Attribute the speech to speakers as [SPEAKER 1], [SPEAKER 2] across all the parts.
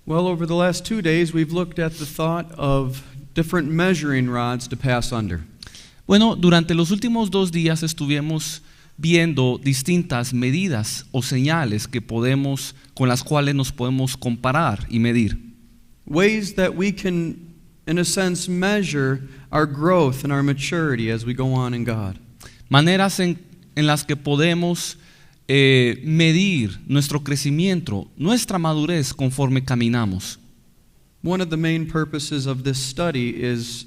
[SPEAKER 1] Well, over the last 2 days, we've looked at the thought of different measuring rods to pass under.
[SPEAKER 2] Bueno, durante los últimos 2 días estuvimos viendo distintas medidas o señales con las cuales nos podemos comparar y medir.
[SPEAKER 1] Ways that we can, in a sense, measure our growth and our maturity as we go on in God.
[SPEAKER 2] Maneras en las que podemos medir nuestro crecimiento, nuestra madurez conforme caminamos.
[SPEAKER 1] One of the main purposes of this study is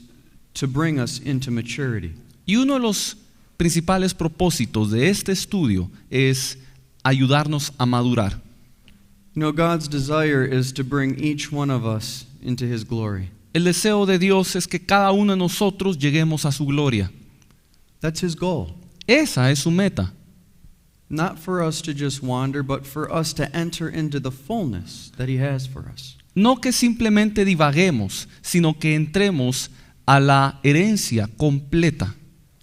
[SPEAKER 1] to bring us into maturity.
[SPEAKER 2] Y uno de los principales propósitos de este estudio es ayudarnos a madurar.
[SPEAKER 1] You know, God's desire is to bring each one of us into His glory.
[SPEAKER 2] El deseo de Dios es que cada uno de nosotros lleguemos a su gloria.
[SPEAKER 1] That's His goal.
[SPEAKER 2] Esa es su meta.
[SPEAKER 1] Not for us to just wander, but for us to enter into the fullness that He has for us.
[SPEAKER 2] No que simplemente divaguemos, sino que entremos a la herencia completa.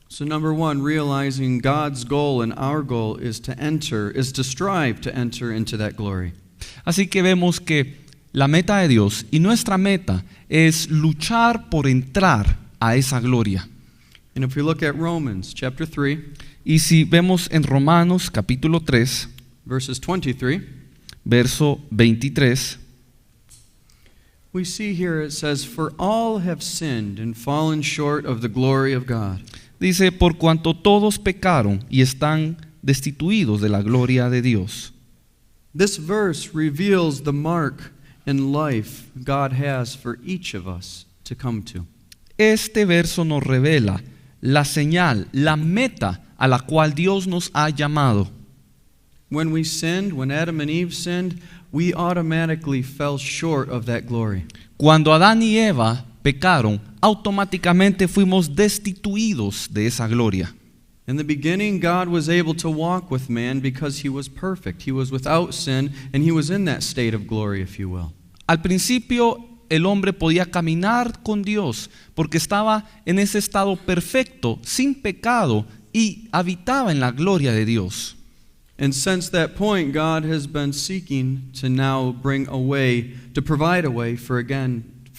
[SPEAKER 1] So number one, realizing God's goal and our goal is to strive to enter into that glory.
[SPEAKER 2] Así que vemos que la meta de Dios y nuestra meta es luchar por entrar a esa gloria.
[SPEAKER 1] And if we look at Romans chapter 3,
[SPEAKER 2] Y si vemos en Romanos capítulo 3,
[SPEAKER 1] verses 23,
[SPEAKER 2] verso 23,
[SPEAKER 1] we see here it says, "For all have sinned and fallen short of the glory of God."
[SPEAKER 2] dice, por cuanto todos pecaron y están destituidos de la gloria de Dios.
[SPEAKER 1] This verse reveals the mark in life God has for each of us to come to.
[SPEAKER 2] Este verso nos revela la señal, la meta a la cual Dios nos ha llamado.
[SPEAKER 1] When we sinned, when Adam and Eve sinned, we automatically fell short of that glory.
[SPEAKER 2] Cuando Adán y Eva pecaron, automáticamente fuimos destituidos de esa gloria.
[SPEAKER 1] In the beginning, God was able to walk with man because He was perfect. He was without sin, and He was in that state of glory, if you will.
[SPEAKER 2] Al principio el hombre podía caminar con Dios porque estaba en ese estado perfecto, sin pecado, y habitaba en la gloria de Dios.
[SPEAKER 1] And since that point, God has been seeking to now provide a way for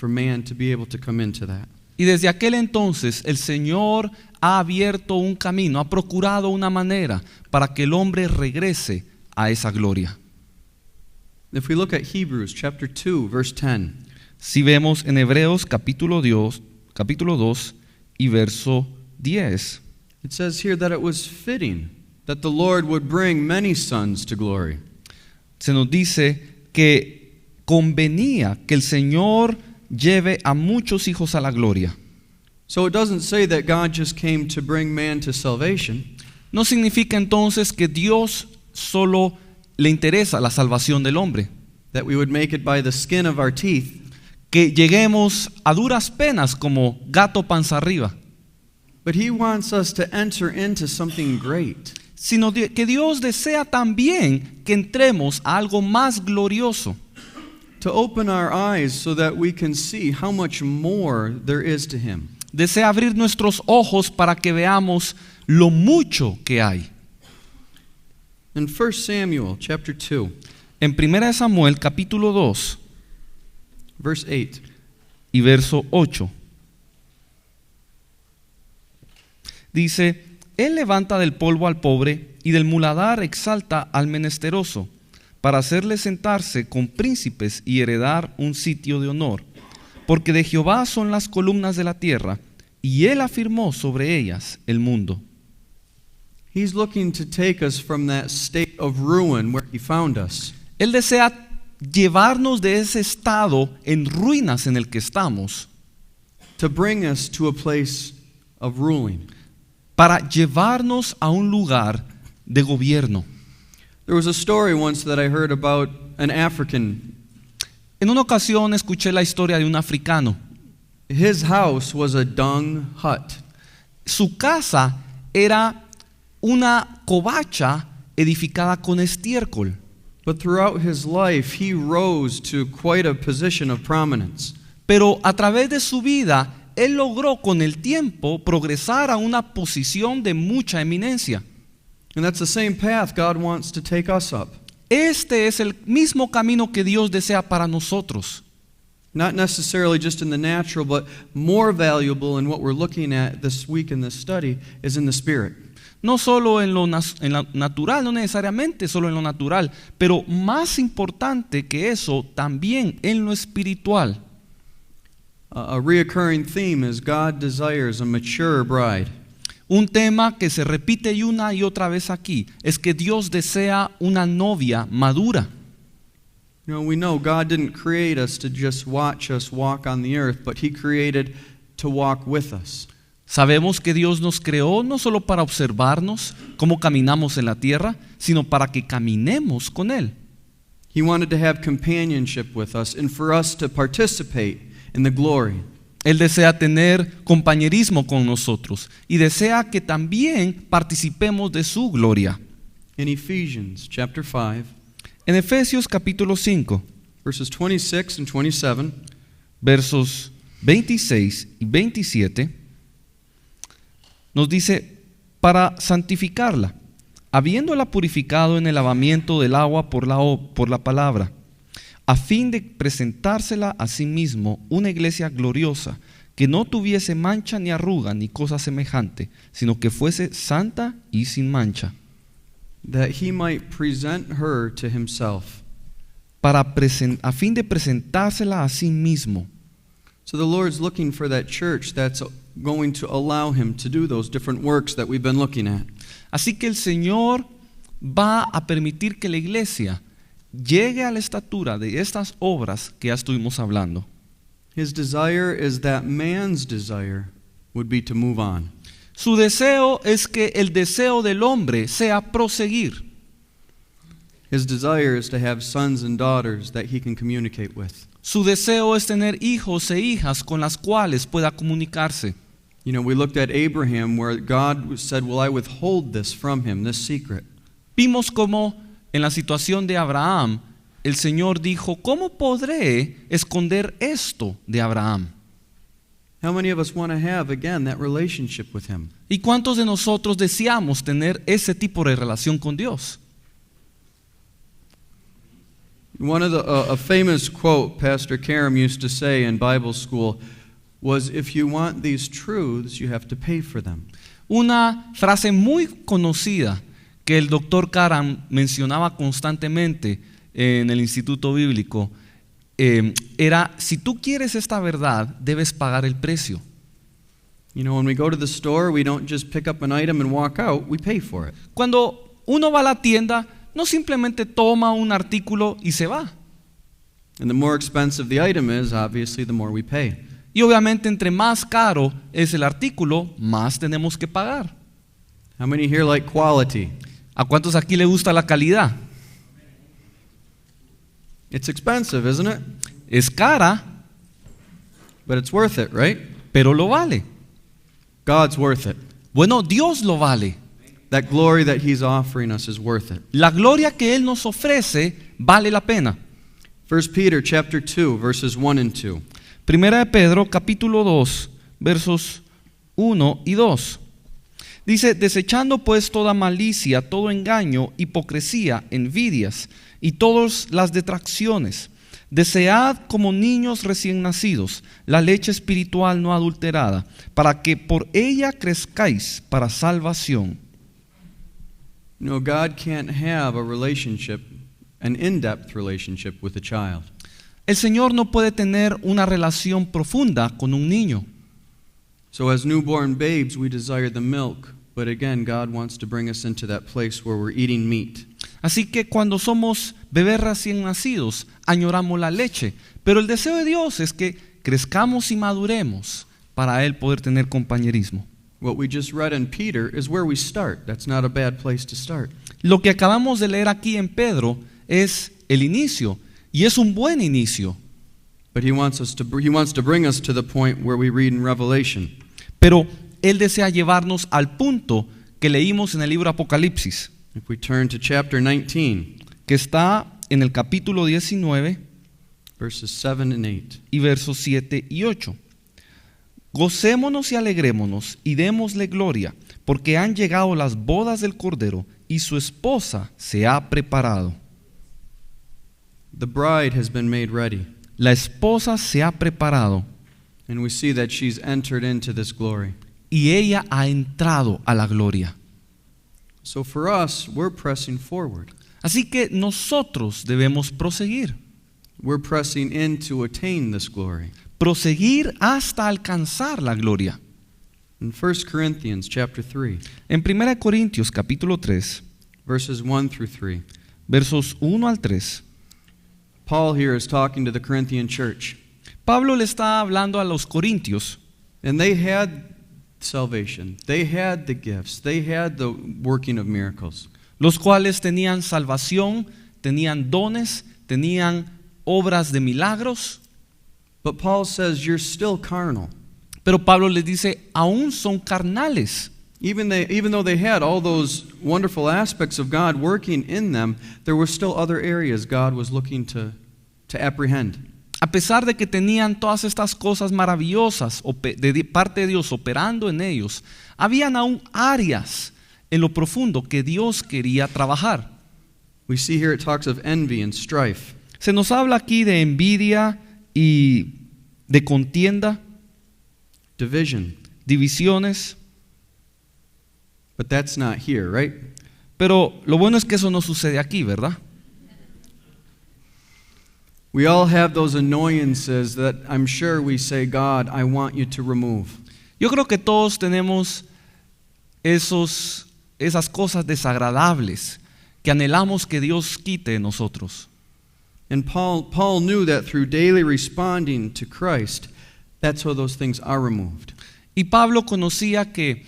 [SPEAKER 1] man to be able to come into that.
[SPEAKER 2] Y desde aquel entonces el Señor ha abierto un camino, ha procurado una manera para que el hombre regrese a esa gloria.
[SPEAKER 1] If we look at Hebrews chapter 2, verse 10,
[SPEAKER 2] Si vemos en Hebreos capítulo 2 y verso 10,
[SPEAKER 1] it says here that it was fitting that the Lord would bring many sons to glory.
[SPEAKER 2] se nos dice que convenía que el Señor lleve a muchos hijos a la gloria.
[SPEAKER 1] So it doesn't say that God just came to bring man to salvation.
[SPEAKER 2] No significa entonces que Dios solo le interesa la salvación del hombre,
[SPEAKER 1] That we would make it by the skin of our teeth,
[SPEAKER 2] que lleguemos a duras penas como gato panza arriba,
[SPEAKER 1] but He wants us to enter into something great.
[SPEAKER 2] sino que Dios desea también que entremos a algo más glorioso,
[SPEAKER 1] To open our eyes so that we can see how much more there is to Him.
[SPEAKER 2] desea abrir nuestros ojos para que veamos lo mucho que hay.
[SPEAKER 1] In 1 Samuel chapter 2,
[SPEAKER 2] En 1 Samuel capítulo 2
[SPEAKER 1] verse 8,
[SPEAKER 2] y verso 8, dice, Él levanta del polvo al pobre y del muladar exalta al menesteroso, para hacerle sentarse con príncipes y heredar un sitio de honor. Porque de Jehová son las columnas de la tierra, y Él afirmó sobre ellas el mundo.
[SPEAKER 1] He's looking to take us from that state of ruin where He found us,
[SPEAKER 2] Él desea llevarnos de ese estado en ruinas en el que estamos,
[SPEAKER 1] to bring us to a place of ruling.
[SPEAKER 2] para llevarnos a un lugar de gobierno.
[SPEAKER 1] There was a story once that I heard about an African.
[SPEAKER 2] En una ocasión escuché la historia de un africano.
[SPEAKER 1] His house was a dung hut.
[SPEAKER 2] Su casa era una covacha edificada con estiércol.
[SPEAKER 1] But throughout his life, he rose to quite a position of prominence.
[SPEAKER 2] Pero a través de su vida, él logró con el tiempo progresar a una posición de mucha eminencia.
[SPEAKER 1] And that's the same path God wants to take us up.
[SPEAKER 2] Este es el mismo camino que Dios desea para nosotros.
[SPEAKER 1] Not necessarily just in the natural, but more valuable in what we're looking at this week in this study is in the Spirit.
[SPEAKER 2] No solo en lo natural, no necesariamente solo en lo natural, pero más importante que eso, también en lo espiritual.
[SPEAKER 1] A reoccurring theme is God desires a mature bride.
[SPEAKER 2] Un tema que se repite una y otra vez aquí es que Dios desea una novia madura.
[SPEAKER 1] You know, we know God didn't create us to just watch us walk on the earth, but He created to walk with us.
[SPEAKER 2] Sabemos que Dios nos creó no solo para observarnos cómo caminamos en la tierra, sino para que caminemos con Él.
[SPEAKER 1] He wanted to have companionship with us and for us to participate in the glory.
[SPEAKER 2] Él desea tener compañerismo con nosotros y desea que también participemos de su gloria.
[SPEAKER 1] In Ephesians chapter 5,
[SPEAKER 2] En Efesios capítulo 5,
[SPEAKER 1] verses 26 and 27,
[SPEAKER 2] versos 26 y 27, nos dice, para santificarla, habiéndola purificado en el lavamiento del agua por la palabra, a fin de presentársela a sí mismo una iglesia gloriosa, que no tuviese mancha ni arruga ni cosa semejante, sino que fuese santa y sin mancha,
[SPEAKER 1] that He might present her to Himself.
[SPEAKER 2] a fin de presentársela a sí mismo.
[SPEAKER 1] So the Lord's looking for that church that's going to allow Him to do those different works that we've been looking at.
[SPEAKER 2] Así que el Señor va a permitir que la iglesia llegue a la estatura de estas obras que ya estuvimos hablando.
[SPEAKER 1] His desire is that man's desire would be to move on.
[SPEAKER 2] Su deseo es que el deseo del hombre sea proseguir.
[SPEAKER 1] His desire is to have sons and daughters that he can communicate with.
[SPEAKER 2] Su deseo es tener hijos e hijas con las cuales pueda comunicarse.
[SPEAKER 1] You know, we looked at Abraham where God said, "Will I withhold this from him, this secret?"
[SPEAKER 2] Vimos cómo en la situación de Abraham, el Señor dijo, ¿cómo podré esconder esto de Abraham?
[SPEAKER 1] How many of us want to have again that relationship with him?
[SPEAKER 2] ¿Y cuántos de nosotros deseamos tener ese tipo de relación con Dios?
[SPEAKER 1] One of a famous quote Pastor Karam used to say in Bible school was, "If you want these truths, you have to pay for them."
[SPEAKER 2] Una frase muy conocida que el doctor Karam mencionaba constantemente en el Instituto Bíblico era, si tú quieres esta verdad, debes pagar el precio.
[SPEAKER 1] You know, when we go to the store, we don't just pick up an item and walk out, we pay for it.
[SPEAKER 2] Cuando uno va a la tienda, no simplemente toma un artículo y se va.
[SPEAKER 1] And the more expensive the item is, obviously, the more we pay.
[SPEAKER 2] Y obviamente entre más caro es el artículo, más tenemos que pagar.
[SPEAKER 1] How many here like quality?
[SPEAKER 2] ¿A cuántos aquí le gusta la calidad?
[SPEAKER 1] It's expensive, isn't it?
[SPEAKER 2] Es cara,
[SPEAKER 1] But it's worth it, right?
[SPEAKER 2] pero lo vale.
[SPEAKER 1] God's worth it.
[SPEAKER 2] Bueno, Dios lo vale.
[SPEAKER 1] That glory that He's offering us is worth it.
[SPEAKER 2] La gloria que Él nos ofrece vale la pena.
[SPEAKER 1] 1 Peter chapter 2, verses 1 and 2.
[SPEAKER 2] Primera de Pedro, capítulo 2, versos 1 y 2. Dice, desechando pues toda malicia, todo engaño, hipocresía, envidias y todas las detracciones, desead como niños recién nacidos la leche espiritual no adulterada, para que por ella crezcáis para salvación.
[SPEAKER 1] You know, God can't have a relationship, an in-depth relationship with a child.
[SPEAKER 2] El Señor no puede tener una relación profunda con un niño.
[SPEAKER 1] So as newborn babes, we desire the milk. But again, God wants to bring us into that place where we're eating meat.
[SPEAKER 2] Así que cuando somos bebés recién nacidos, añoramos la leche. Pero el deseo de Dios es que crezcamos y maduremos para Él poder tener compañerismo.
[SPEAKER 1] What we just read in Peter is where we start. That's not a bad place to start.
[SPEAKER 2] Lo que acabamos de leer aquí en Pedro es el inicio, y es un buen inicio.
[SPEAKER 1] But he wants to bring us to the point where we read in Revelation.
[SPEAKER 2] Pero Él desea llevarnos al punto que leímos en el libro Apocalipsis,
[SPEAKER 1] If we turn to chapter 19,
[SPEAKER 2] que está en el capítulo 19
[SPEAKER 1] verses 7 and 8.
[SPEAKER 2] y versos 7 y 8. Gocémonos y alegrémonos y démosle gloria, porque han llegado las bodas del Cordero y su esposa se ha preparado.
[SPEAKER 1] The bride has been made ready,
[SPEAKER 2] La esposa se ha preparado
[SPEAKER 1] and we see that she's entered into this glory.
[SPEAKER 2] y ella ha entrado a la gloria.
[SPEAKER 1] So for us, we're pressing forward.
[SPEAKER 2] Así que nosotros debemos proseguir.
[SPEAKER 1] We're pressing in to attain this glory.
[SPEAKER 2] Proseguir hasta alcanzar la gloria.
[SPEAKER 1] In 1 Corinthians chapter 3,
[SPEAKER 2] En 1 Corintios capítulo 3,
[SPEAKER 1] verses 1 through 3,
[SPEAKER 2] versos 1 al 3,
[SPEAKER 1] Paul here is talking to the Corinthian church.
[SPEAKER 2] Pablo le está hablando a los corintios,
[SPEAKER 1] And they had salvation. They had the gifts. They had the working of miracles.
[SPEAKER 2] los cuales tenían salvación, tenían dones, tenían obras de milagros,
[SPEAKER 1] But Paul says, you're still carnal.
[SPEAKER 2] pero Pablo les dice, aún son carnales.
[SPEAKER 1] Even though they had all those wonderful aspects of God working in them, there were still other areas God was looking to apprehend.
[SPEAKER 2] A pesar de que tenían todas estas cosas maravillosas de parte de Dios operando en ellos, habían aún áreas en lo profundo que Dios quería trabajar.
[SPEAKER 1] We see here it talks of envy and strife.
[SPEAKER 2] Se nos habla aquí de envidia y de contienda,
[SPEAKER 1] Division.
[SPEAKER 2] divisiones,
[SPEAKER 1] But that's not here, right?
[SPEAKER 2] pero lo bueno es que eso no sucede aquí, ¿verdad?
[SPEAKER 1] We all have those annoyances that I'm sure we say, God, I want you to remove.
[SPEAKER 2] Yo creo que todos tenemos esas cosas desagradables que anhelamos que Dios quite de nosotros.
[SPEAKER 1] And Paul knew that through daily responding to Christ, that's how those things are removed.
[SPEAKER 2] Y Pablo conocía que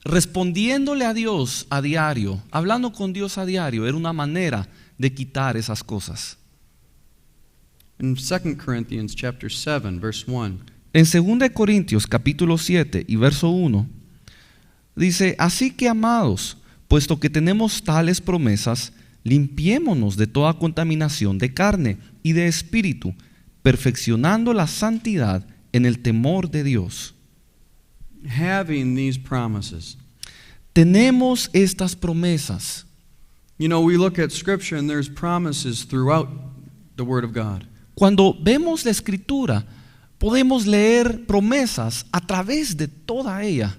[SPEAKER 2] respondiéndole a Dios a diario, hablando con Dios a diario, era una manera de quitar esas cosas.
[SPEAKER 1] In 2 Corinthians chapter 7, verse 1,
[SPEAKER 2] En 2 Corintios capítulo 7 y verso 1 dice, así que amados, puesto que tenemos tales promesas, limpiémonos de toda contaminación de carne y de espíritu, perfeccionando la santidad en el temor de Dios.
[SPEAKER 1] having these promises.
[SPEAKER 2] Tenemos estas promesas.
[SPEAKER 1] You know, we look at Scripture and there's promises throughout the Word of God.
[SPEAKER 2] Cuando vemos la escritura, podemos leer promesas a través de toda ella.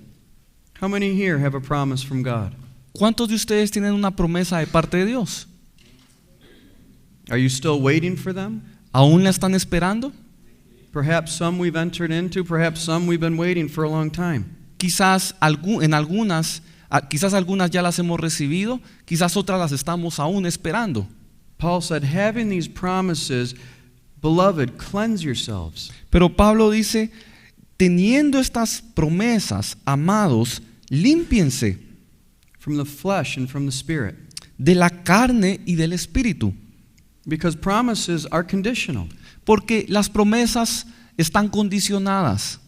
[SPEAKER 1] How many here have a promise from God?
[SPEAKER 2] ¿Cuántos de ustedes tienen una promesa de parte de Dios?
[SPEAKER 1] Are you still waiting for them?
[SPEAKER 2] ¿Aún la están esperando?
[SPEAKER 1] Perhaps some we've entered into, perhaps some we've been waiting for a long time.
[SPEAKER 2] Quizás algunas ya las hemos recibido, quizás otras las estamos aún esperando.
[SPEAKER 1] Paul said, having these promises, beloved, cleanse yourselves.
[SPEAKER 2] Pero Pablo dice, teniendo estas promesas, amados, límpiense
[SPEAKER 1] From the flesh and from the spirit.
[SPEAKER 2] de la carne y del espíritu,
[SPEAKER 1] Because promises are conditional.
[SPEAKER 2] porque las promesas están condicionadas.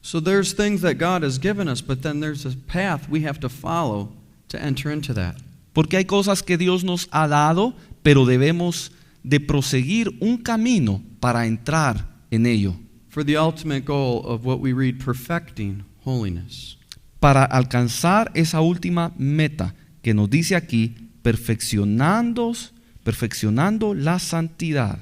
[SPEAKER 1] So there's things that God has given us, but then there's a path we have to follow to enter into that.
[SPEAKER 2] Porque hay cosas que Dios nos ha dado, pero debemos de proseguir un camino para entrar en ello,
[SPEAKER 1] For the ultimate goal of what we read, perfecting holiness.
[SPEAKER 2] para alcanzar esa última meta que nos dice aquí, perfeccionando la santidad.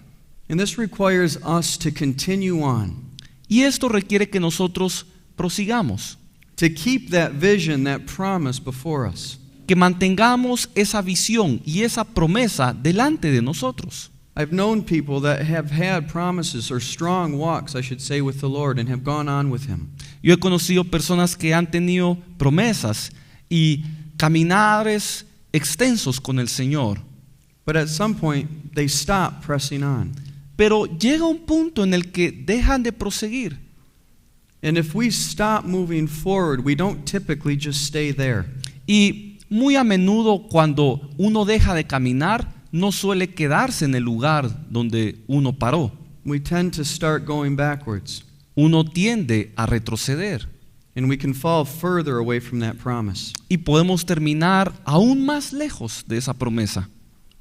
[SPEAKER 1] And this requires us to continue on,
[SPEAKER 2] Y esto requiere que nosotros prosigamos,
[SPEAKER 1] to keep that vision, that promise before us.
[SPEAKER 2] que mantengamos esa visión y esa promesa delante de nosotros.
[SPEAKER 1] I've known people that have had promises or strong walks, I should say, with the Lord and have gone on with Him.
[SPEAKER 2] Yo he conocido personas que han tenido promesas y caminares extensos con el Señor,
[SPEAKER 1] But at some point, they stop pressing on.
[SPEAKER 2] pero llega un punto en el que dejan de proseguir.
[SPEAKER 1] And if we stop moving forward, we don't typically just stay there.
[SPEAKER 2] Y muy a menudo cuando uno deja de caminar, no suele quedarse en el lugar donde uno paró.
[SPEAKER 1] We tend to start going backwards,
[SPEAKER 2] Uno tiende a retroceder
[SPEAKER 1] and we can fall further away from that promise.
[SPEAKER 2] y podemos terminar aún más lejos de esa promesa.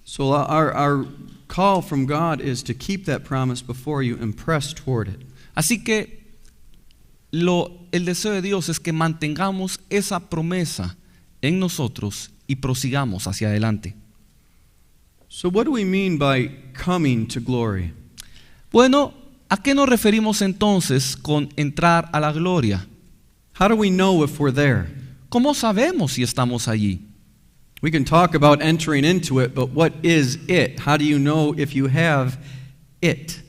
[SPEAKER 1] So our call from God is to keep that promise before you and press toward it.
[SPEAKER 2] Así que el deseo de Dios es que mantengamos esa promesa en nosotros y prosigamos hacia adelante.
[SPEAKER 1] So what do we mean by coming to glory?
[SPEAKER 2] Bueno, ¿a qué nos referimos entonces con entrar a la gloria?
[SPEAKER 1] How do we know if we're there?
[SPEAKER 2] ¿Cómo sabemos si estamos allí?
[SPEAKER 1] We can talk about entering into it, but what is it? How do you know if you have it?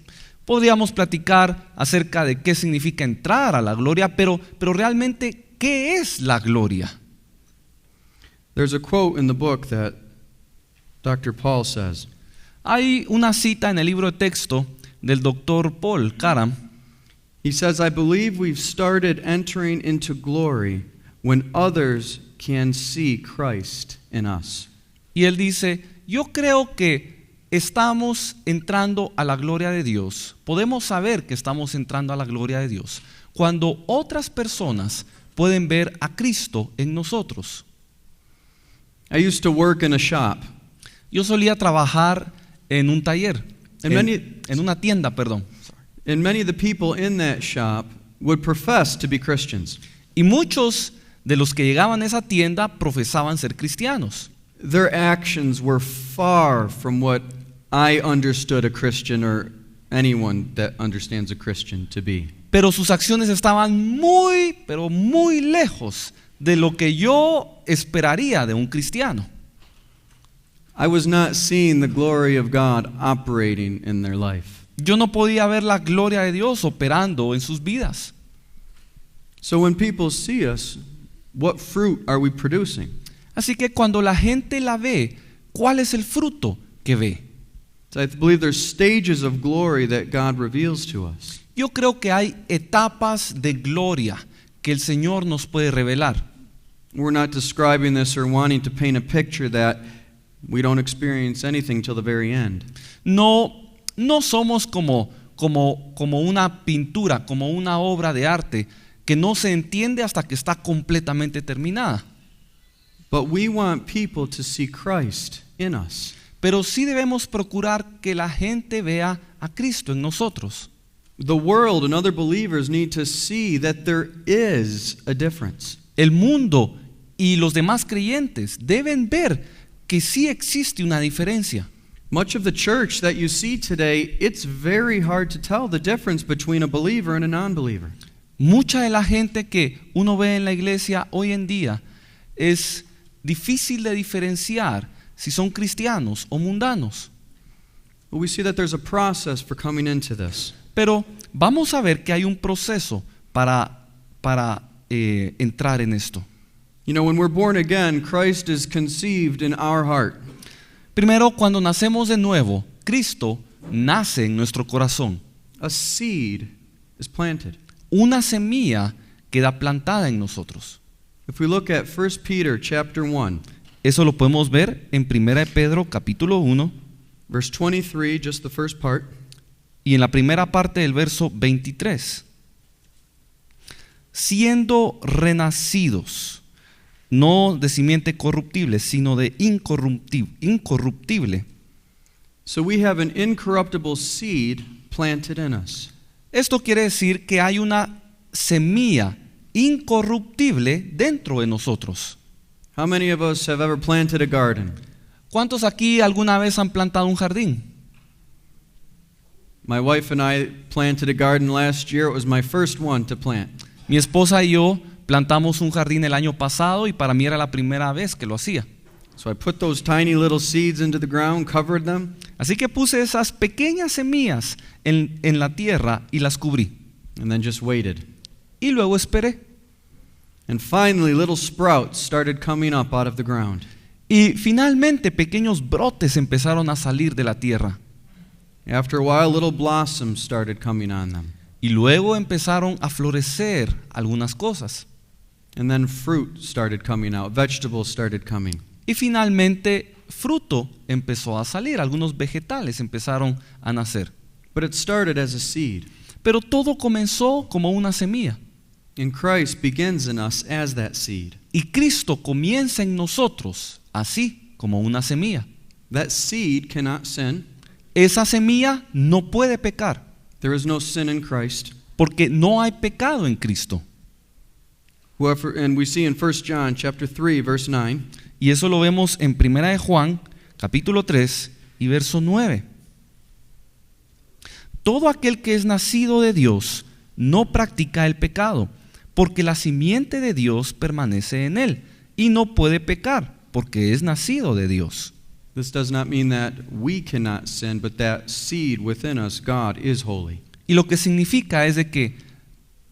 [SPEAKER 2] Podríamos platicar acerca de qué significa entrar a la gloria, pero realmente, ¿qué es la gloria?
[SPEAKER 1] There's a quote in the book that Dr. Paul says,
[SPEAKER 2] Hay una cita en el libro de texto del Dr. Paul Caram.
[SPEAKER 1] he says, I believe we've started entering into glory when others can see Christ in us.
[SPEAKER 2] Y él dice, yo creo que estamos entrando a la gloria de Dios. Podemos saber que estamos entrando a la gloria de Dios cuando otras personas pueden ver a Cristo en nosotros.
[SPEAKER 1] I used to work in a shop.
[SPEAKER 2] Yo solía trabajar en un taller, en una tienda, perdón.
[SPEAKER 1] And many of the people in that shop would profess to be Christians.
[SPEAKER 2] Y muchos de los que llegaban a esa tienda profesaban ser cristianos.
[SPEAKER 1] Their actions were far from what I understood a Christian or anyone that understands a Christian to be.
[SPEAKER 2] Pero sus acciones estaban muy, pero muy lejos de lo que yo esperaría de un cristiano.
[SPEAKER 1] I was not seeing the glory of God operating in their life.
[SPEAKER 2] Yo no podía ver la gloria de Dios operando en sus vidas.
[SPEAKER 1] So when people see us, what fruit are we producing?
[SPEAKER 2] Así que cuando la gente la ve, ¿cuál es el fruto que ve?
[SPEAKER 1] So I believe there's stages of glory that God reveals to us.
[SPEAKER 2] Yo creo que hay etapas de gloria que el Señor nos puede revelar.
[SPEAKER 1] We're not describing this or wanting to paint a picture that we don't experience anything till the very end.
[SPEAKER 2] No somos como una pintura, como una obra de arte que no se entiende hasta que está completamente terminada.
[SPEAKER 1] But we want people to see Christ in us.
[SPEAKER 2] Pero sí debemos procurar que la gente vea a Cristo en nosotros.
[SPEAKER 1] The world and other believers need to see that there is a difference.
[SPEAKER 2] El mundo y los demás creyentes deben ver que sí existe una diferencia.
[SPEAKER 1] Much of the church that you see today, it's very hard to tell the difference between a believer and a non-believer.
[SPEAKER 2] Mucha de la gente que uno ve en la iglesia hoy en día es difícil de diferenciar si son cristianos o mundanos.
[SPEAKER 1] But we see that there's a process for coming into this.
[SPEAKER 2] Pero vamos a ver que hay un proceso para entrar en esto.
[SPEAKER 1] You know, when we're born again, Christ is conceived in our heart.
[SPEAKER 2] Primero, cuando nacemos de nuevo, Cristo nace en nuestro corazón.
[SPEAKER 1] A seed is planted.
[SPEAKER 2] Una semilla queda plantada en nosotros.
[SPEAKER 1] If we look at 1 Peter chapter 1,
[SPEAKER 2] Eso lo podemos ver en 1 Pedro capítulo 1
[SPEAKER 1] verse 23, just the first part.
[SPEAKER 2] y en la primera parte del verso 23. Siendo renacidos, no de simiente corruptible, sino de incorruptible.
[SPEAKER 1] So we have an incorruptible seed planted in us.
[SPEAKER 2] Esto quiere decir que hay una semilla incorruptible dentro de nosotros.
[SPEAKER 1] How many of us have ever planted a garden?
[SPEAKER 2] ¿Cuántos aquí alguna vez han plantado un jardín?
[SPEAKER 1] My wife and I planted a garden last year. It was my first one to plant.
[SPEAKER 2] Mi esposa y yo plantamos un jardín el año pasado y para mí era la primera vez que lo hacía.
[SPEAKER 1] So I put those tiny little seeds into the ground, covered them,
[SPEAKER 2] Así que puse esas pequeñas semillas en la tierra y las cubrí.
[SPEAKER 1] and then just waited.
[SPEAKER 2] Y luego esperé.
[SPEAKER 1] And finally, little sprouts started coming up out of the ground.
[SPEAKER 2] Y finalmente pequeños brotes empezaron a salir de la tierra.
[SPEAKER 1] After a while, little blossoms started coming on them.
[SPEAKER 2] Y luego empezaron a florecer algunas cosas.
[SPEAKER 1] And then fruit started coming out, vegetables started coming.
[SPEAKER 2] Y finalmente fruto empezó a salir, algunos vegetales empezaron a nacer.
[SPEAKER 1] But it started as a seed.
[SPEAKER 2] Pero todo comenzó como una semilla.
[SPEAKER 1] And Christ begins in us as that seed.
[SPEAKER 2] Y Cristo comienza en nosotros así como una semilla.
[SPEAKER 1] That seed cannot sin.
[SPEAKER 2] Esa semilla no puede pecar
[SPEAKER 1] There is no sin in Christ.
[SPEAKER 2] porque no hay pecado en Cristo.
[SPEAKER 1] Whoever, and we see in 1 John chapter 3, verse 9,
[SPEAKER 2] Y eso lo vemos en 1 de Juan, capítulo 3 y verso 9. Todo aquel que es nacido de Dios no practica el pecado, porque la simiente de Dios permanece en él y no puede pecar, porque es nacido de Dios.
[SPEAKER 1] This does not mean that we cannot sin, but that seed within us, God, is holy.
[SPEAKER 2] Y lo que significa es de que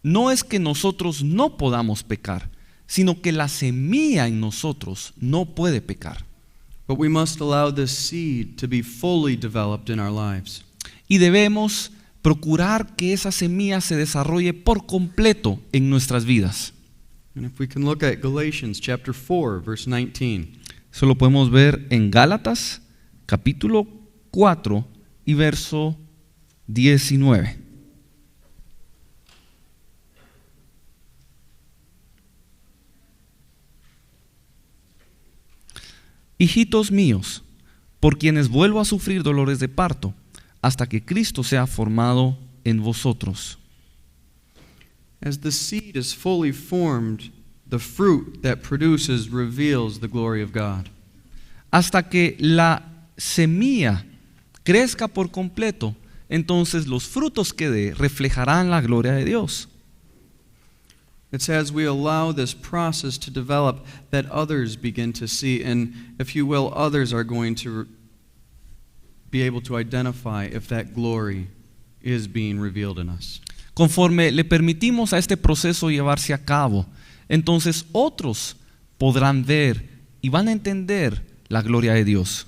[SPEAKER 2] no es que nosotros no podamos pecar, sino que la semilla en nosotros no puede pecar.
[SPEAKER 1] But we must allow this seed to be fully developed in our lives.
[SPEAKER 2] Y debemos procurar que esa semilla se desarrolle por completo en nuestras vidas.
[SPEAKER 1] And if we can look at Galatians chapter 4, verse 19.
[SPEAKER 2] Eso lo podemos ver en Gálatas, capítulo 4 y verso 19. Hijitos míos, por quienes vuelvo a sufrir dolores de parto, hasta que Cristo sea formado en vosotros.
[SPEAKER 1] As the seed is fully formed, the fruit that produces reveals the glory of God.
[SPEAKER 2] Hasta que la semilla crezca por completo, entonces los frutos que dé reflejarán la gloria de Dios.
[SPEAKER 1] It's as we allow this process to develop that others begin to see, and if you will, others are going to be able to identify if that glory is being revealed in us.
[SPEAKER 2] Conforme le permitimos a este proceso llevarse a cabo, entonces otros podrán ver y van a entender la gloria de Dios.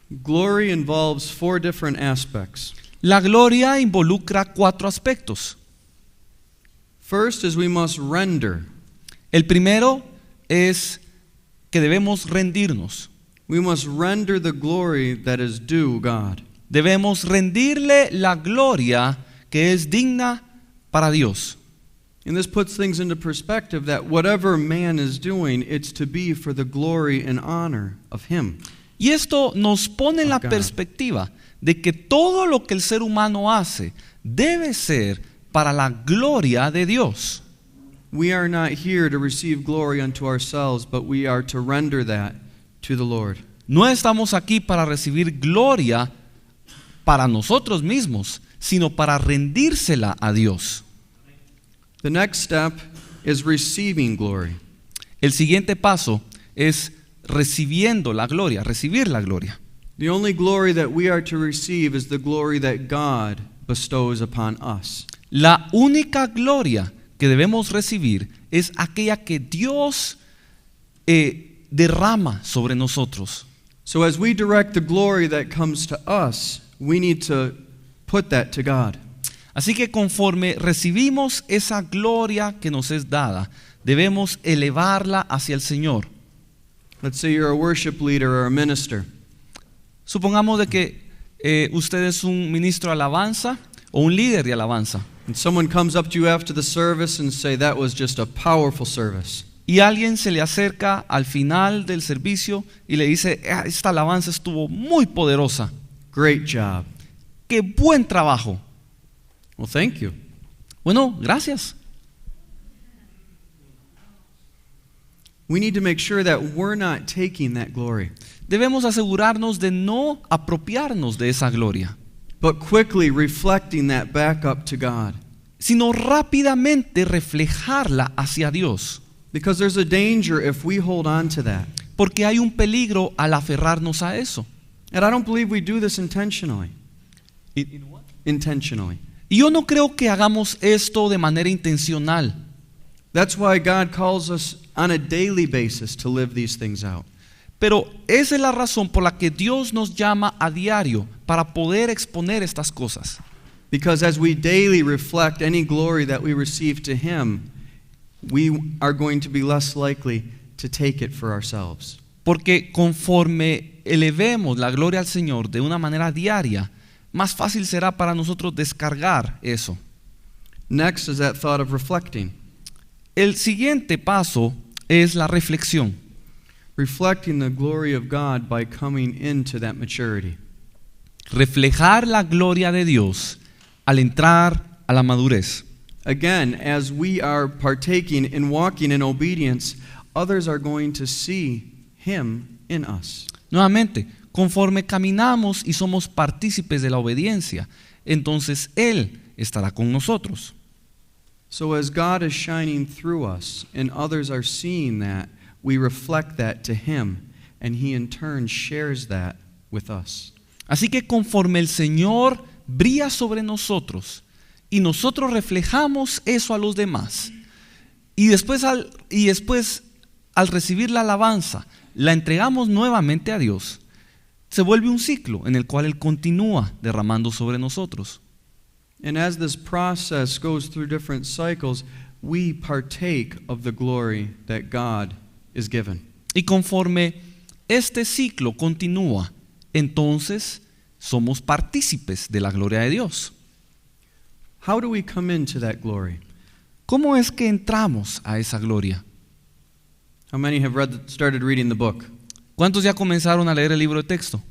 [SPEAKER 1] Glory involves 4 different aspects.
[SPEAKER 2] La gloria involucra 4 aspectos.
[SPEAKER 1] First is we must render.
[SPEAKER 2] El primero es que debemos rendirnos.
[SPEAKER 1] We must render the glory that is due God.
[SPEAKER 2] Debemos rendirle la gloria que es digna para Dios.
[SPEAKER 1] And this puts things into perspective that whatever man is doing, it's to be for the glory and honor of Him.
[SPEAKER 2] Y esto nos pone en la
[SPEAKER 1] Oh, God.
[SPEAKER 2] perspectiva de que todo lo que el ser humano hace debe ser para la gloria de Dios.
[SPEAKER 1] We are not here to receive glory unto ourselves, but we are to render that to the Lord.
[SPEAKER 2] No estamos aquí para recibir gloria para nosotros mismos, sino para rendírsela a Dios.
[SPEAKER 1] The next step is receiving glory.
[SPEAKER 2] El siguiente paso es recibiendo la gloria, recibir la gloria.
[SPEAKER 1] The only glory that we are to receive is the glory that God bestows upon us.
[SPEAKER 2] La única gloria que debemos recibir es aquella que Dios derrama sobre nosotros.
[SPEAKER 1] So as we direct the glory that comes to us, we need to put that to God.
[SPEAKER 2] Así que conforme recibimos esa gloria que nos es dada, debemos elevarla hacia el Señor.
[SPEAKER 1] Let's say you're a worship leader or a minister.
[SPEAKER 2] Supongamos de que usted es un ministro de alabanza o un líder de alabanza.
[SPEAKER 1] And someone comes up to you after the service and say, that was just a powerful service.
[SPEAKER 2] Y alguien se le acerca al final del servicio y le dice, esta alabanza estuvo muy poderosa.
[SPEAKER 1] Great job.
[SPEAKER 2] ¡Qué buen trabajo!
[SPEAKER 1] Well, thank you.
[SPEAKER 2] Bueno, gracias.
[SPEAKER 1] We need to make sure that we're not taking that glory,
[SPEAKER 2] Debemos asegurarnos de no apropiarnos de esa gloria,
[SPEAKER 1] but quickly reflecting that back up to God.
[SPEAKER 2] sino rápidamente reflejarla hacia Dios.
[SPEAKER 1] Because there's a danger if we hold on to that.
[SPEAKER 2] Porque hay un peligro al aferrarnos a eso.
[SPEAKER 1] And I don't believe we do this intentionally. Intentionally.
[SPEAKER 2] Y yo no creo que hagamos esto de manera intencional.
[SPEAKER 1] That's why God calls us on a daily basis to live these things out.
[SPEAKER 2] Pero esa es la razón por la que Dios nos llama a diario para poder exponer estas cosas.
[SPEAKER 1] Because as we daily reflect any glory that we receive to Him, we are going to be less likely to take it for ourselves.
[SPEAKER 2] Porque conforme elevemos la gloria al Señor de una manera diaria, más fácil será para nosotros descargar eso.
[SPEAKER 1] Next is that thought of reflecting.
[SPEAKER 2] El siguiente paso es la reflexión.
[SPEAKER 1] Reflecting the glory of God by coming into that maturity.
[SPEAKER 2] Reflejar la gloria de Dios al entrar a la madurez.
[SPEAKER 1] Again, as we are partaking and walking in obedience, others are going to see Him in us.
[SPEAKER 2] Nuevamente, Conforme caminamos y somos partícipes de la obediencia, entonces Él estará con nosotros.
[SPEAKER 1] So as God is shining through us and others are seeing that, we reflect that to Him, and He in turn shares that with us.
[SPEAKER 2] Así que conforme el Señor brilla sobre nosotros y nosotros reflejamos eso a los demás, y después al recibir la alabanza, la entregamos nuevamente a Dios, se vuelve un ciclo en el cual Él continúa derramando sobre nosotros.
[SPEAKER 1] And as this process goes through different cycles, we partake of the glory that God is given.
[SPEAKER 2] Y conforme este ciclo continúa, entonces somos partícipes de la gloria de Dios.
[SPEAKER 1] How do we come into that glory?
[SPEAKER 2] ¿Cómo es que entramos a esa gloria?
[SPEAKER 1] How many have started reading the book?
[SPEAKER 2] ¿Cuántos ya comenzaron a leer el libro de texto?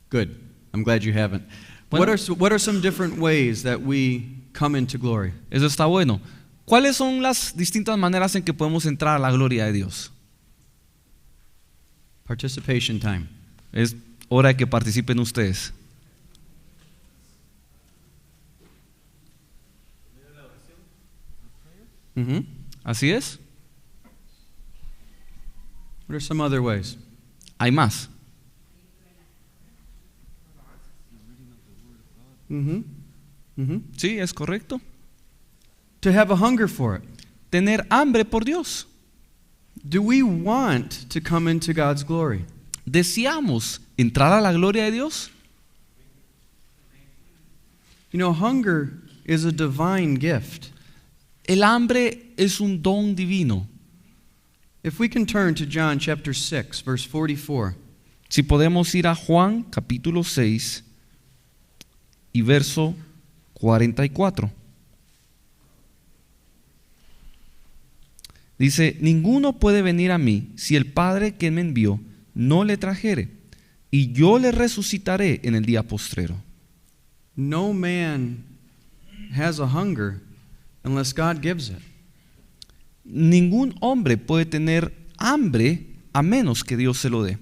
[SPEAKER 1] Good. I'm glad you haven't.
[SPEAKER 2] Bueno.
[SPEAKER 1] What are some different ways that we come into glory?
[SPEAKER 2] Eso está bueno. ¿Cuáles son las distintas maneras en que podemos entrar a la gloria de Dios?
[SPEAKER 1] Participation time.
[SPEAKER 2] Es hora de que participen ustedes.
[SPEAKER 1] Mm-hmm.
[SPEAKER 2] Así es.
[SPEAKER 1] What are some other ways?
[SPEAKER 2] Hay más.
[SPEAKER 1] Mm-hmm. Mm-hmm.
[SPEAKER 2] Sí, es correcto.
[SPEAKER 1] To have a hunger for it.
[SPEAKER 2] Tener hambre por Dios.
[SPEAKER 1] Do we want to come into God's glory?
[SPEAKER 2] ¿Deseamos entrar a la gloria de Dios?
[SPEAKER 1] You know, hunger is a divine gift.
[SPEAKER 2] El hambre es un don divino.
[SPEAKER 1] If we can turn to John chapter 6, verse 44.
[SPEAKER 2] Si podemos ir a Juan capítulo 6 y verso 44. Dice, ninguno puede venir a mí si el Padre que me envió no le trajere, y yo le resucitaré en el día postrero.
[SPEAKER 1] No man has a hunger unless God gives it.
[SPEAKER 2] Ningún hombre puede tener hambre a menos que Dios se lo dé.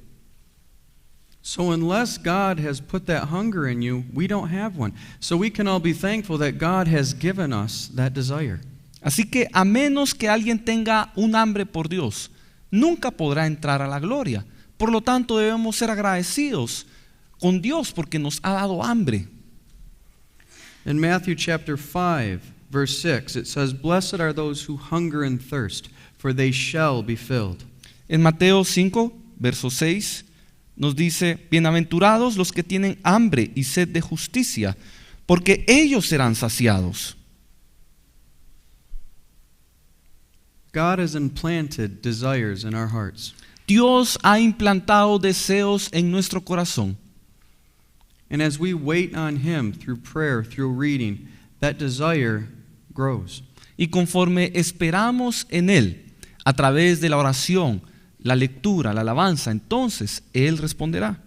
[SPEAKER 1] So unless God has put that hunger in you, we don't have one. So we can all be thankful that God has given us that desire.
[SPEAKER 2] Así que a menos que alguien tenga un hambre por Dios, nunca podrá entrar a la gloria. Por lo tanto, debemos ser agradecidos con Dios porque nos ha dado hambre.
[SPEAKER 1] In Matthew chapter 5, verse 6, it says, "Blessed are those who hunger and thirst, for they shall be filled."
[SPEAKER 2] En Mateo 5, verso 6, nos dice, bienaventurados los que tienen hambre y sed de justicia, porque ellos serán saciados.
[SPEAKER 1] God has implanted desires in our hearts.
[SPEAKER 2] Dios ha implantado deseos en nuestro corazón.
[SPEAKER 1] And as we wait on Him through prayer, through reading, that desire grows.
[SPEAKER 2] Y conforme esperamos en Él, a través de la oración, la lectura, la alabanza, entonces Él responderá.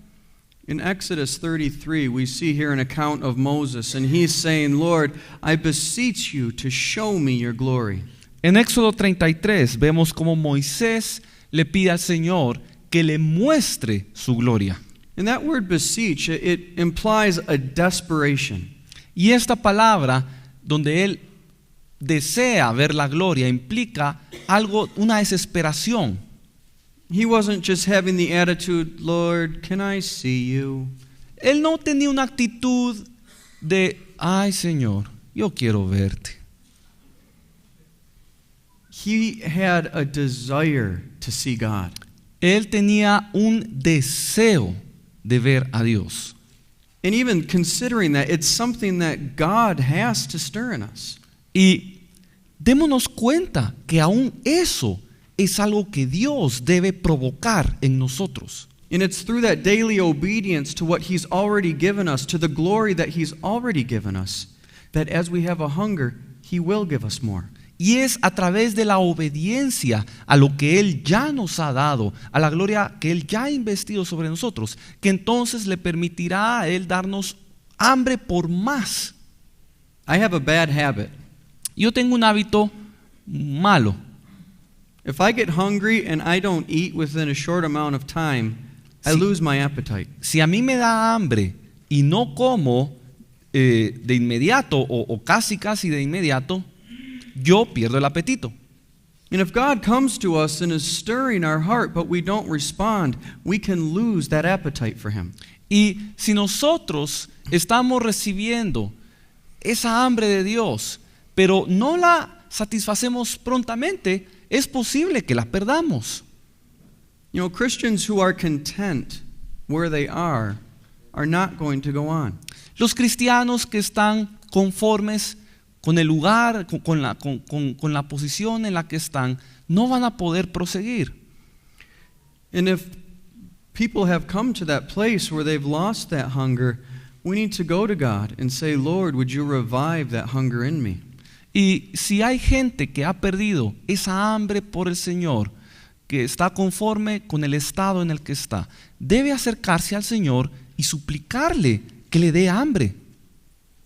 [SPEAKER 1] In Exodus 33, we see here an account of Moses, and he's saying, "Lord, I beseech you to show me your glory."
[SPEAKER 2] En Éxodo 33 vemos cómo Moisés le pide al Señor que le muestre su gloria.
[SPEAKER 1] And that word beseech, it implies a desperation.
[SPEAKER 2] Y esta palabra, donde él desea ver la gloria, implica algo, una desesperación.
[SPEAKER 1] He wasn't just having the attitude, "Lord, can I see you?"
[SPEAKER 2] Él no tenía una actitud de, ay Señor, yo quiero verte.
[SPEAKER 1] He had a desire to see God.
[SPEAKER 2] Él tenía un deseo de ver a Dios.
[SPEAKER 1] And even considering that, it's something that God has to stir in us.
[SPEAKER 2] Y démonos cuenta que aún eso es algo que Dios debe provocar en nosotros.
[SPEAKER 1] And it's through that daily obedience to what He's already given us, to the glory that He's already given us, that as we have a hunger, He will give us more.
[SPEAKER 2] Y es a través de la obediencia a lo que Él ya nos ha dado, a la gloria que Él ya ha investido sobre nosotros, que entonces le permitirá a Él darnos hambre por más.
[SPEAKER 1] I have a bad habit.
[SPEAKER 2] Yo tengo un hábito malo.
[SPEAKER 1] If I get hungry and I don't eat within a short amount of time, I lose my appetite.
[SPEAKER 2] Si a mí me da hambre y no como de inmediato o casi de inmediato, yo pierdo el apetito.
[SPEAKER 1] And if God comes to us and is stirring our heart, but we don't respond, we can lose that appetite for Him.
[SPEAKER 2] Y si nosotros estamos recibiendo esa hambre de Dios, pero no la satisfacemos prontamente, es posible que la perdamos.
[SPEAKER 1] You know, Christians who are content where they are not going to go on.
[SPEAKER 2] Los cristianos que están conformes con el lugar, con la posición en la que están, no van a poder proseguir.
[SPEAKER 1] And if people have come to that place where they've lost that hunger, we need to go to God and say, Lord, would you revive that hunger in me?
[SPEAKER 2] Y si hay gente que ha perdido esa hambre por el Señor, que está conforme con el estado en el que está, debe acercarse al Señor y suplicarle que le dé hambre.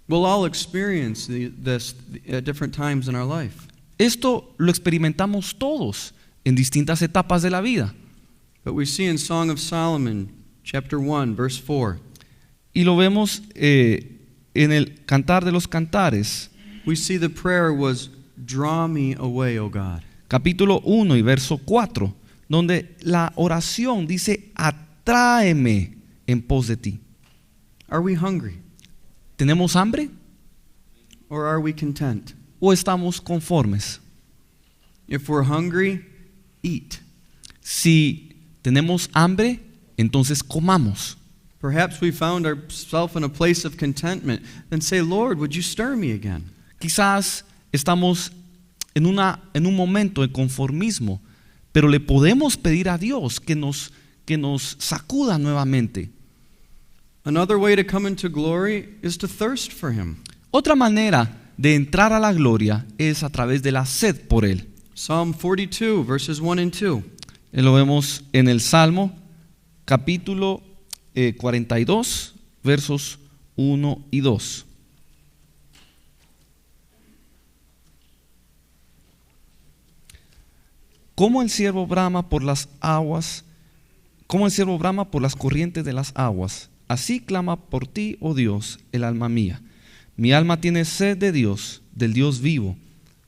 [SPEAKER 1] We'll all experience this at different times in our life.
[SPEAKER 2] Esto lo experimentamos todos en distintas etapas de la vida.
[SPEAKER 1] But we see in Song of Solomon, chapter 1, verse 4,
[SPEAKER 2] Y lo vemos en el Cantar de los Cantares,
[SPEAKER 1] we see the prayer was, draw me away, O God.
[SPEAKER 2] capítulo 1 y verso 4, donde la oración dice, atráeme en pos de ti.
[SPEAKER 1] Are we hungry?
[SPEAKER 2] ¿Tenemos hambre
[SPEAKER 1] Or are we content?
[SPEAKER 2] o estamos conformes?
[SPEAKER 1] If we're hungry, eat.
[SPEAKER 2] Si tenemos hambre, entonces comamos.
[SPEAKER 1] Perhaps we found ourselves in a place of contentment. Then say, Lord, would you stir me again?
[SPEAKER 2] Quizás estamos en un momento de conformismo, pero le podemos pedir a Dios que nos sacuda nuevamente.
[SPEAKER 1] Another way to come into glory is to thirst for Him.
[SPEAKER 2] Otra manera de entrar a la gloria es a través de la sed por Él.
[SPEAKER 1] Psalm 42, verses 1 and 2.
[SPEAKER 2] Lo vemos en el Salmo, capítulo 42, versos 1 y 2. Como el ciervo brama por las aguas, como el ciervo brama por las corrientes de las aguas, así clama por ti, oh Dios, el alma mía. Mi alma tiene sed de Dios, del Dios vivo.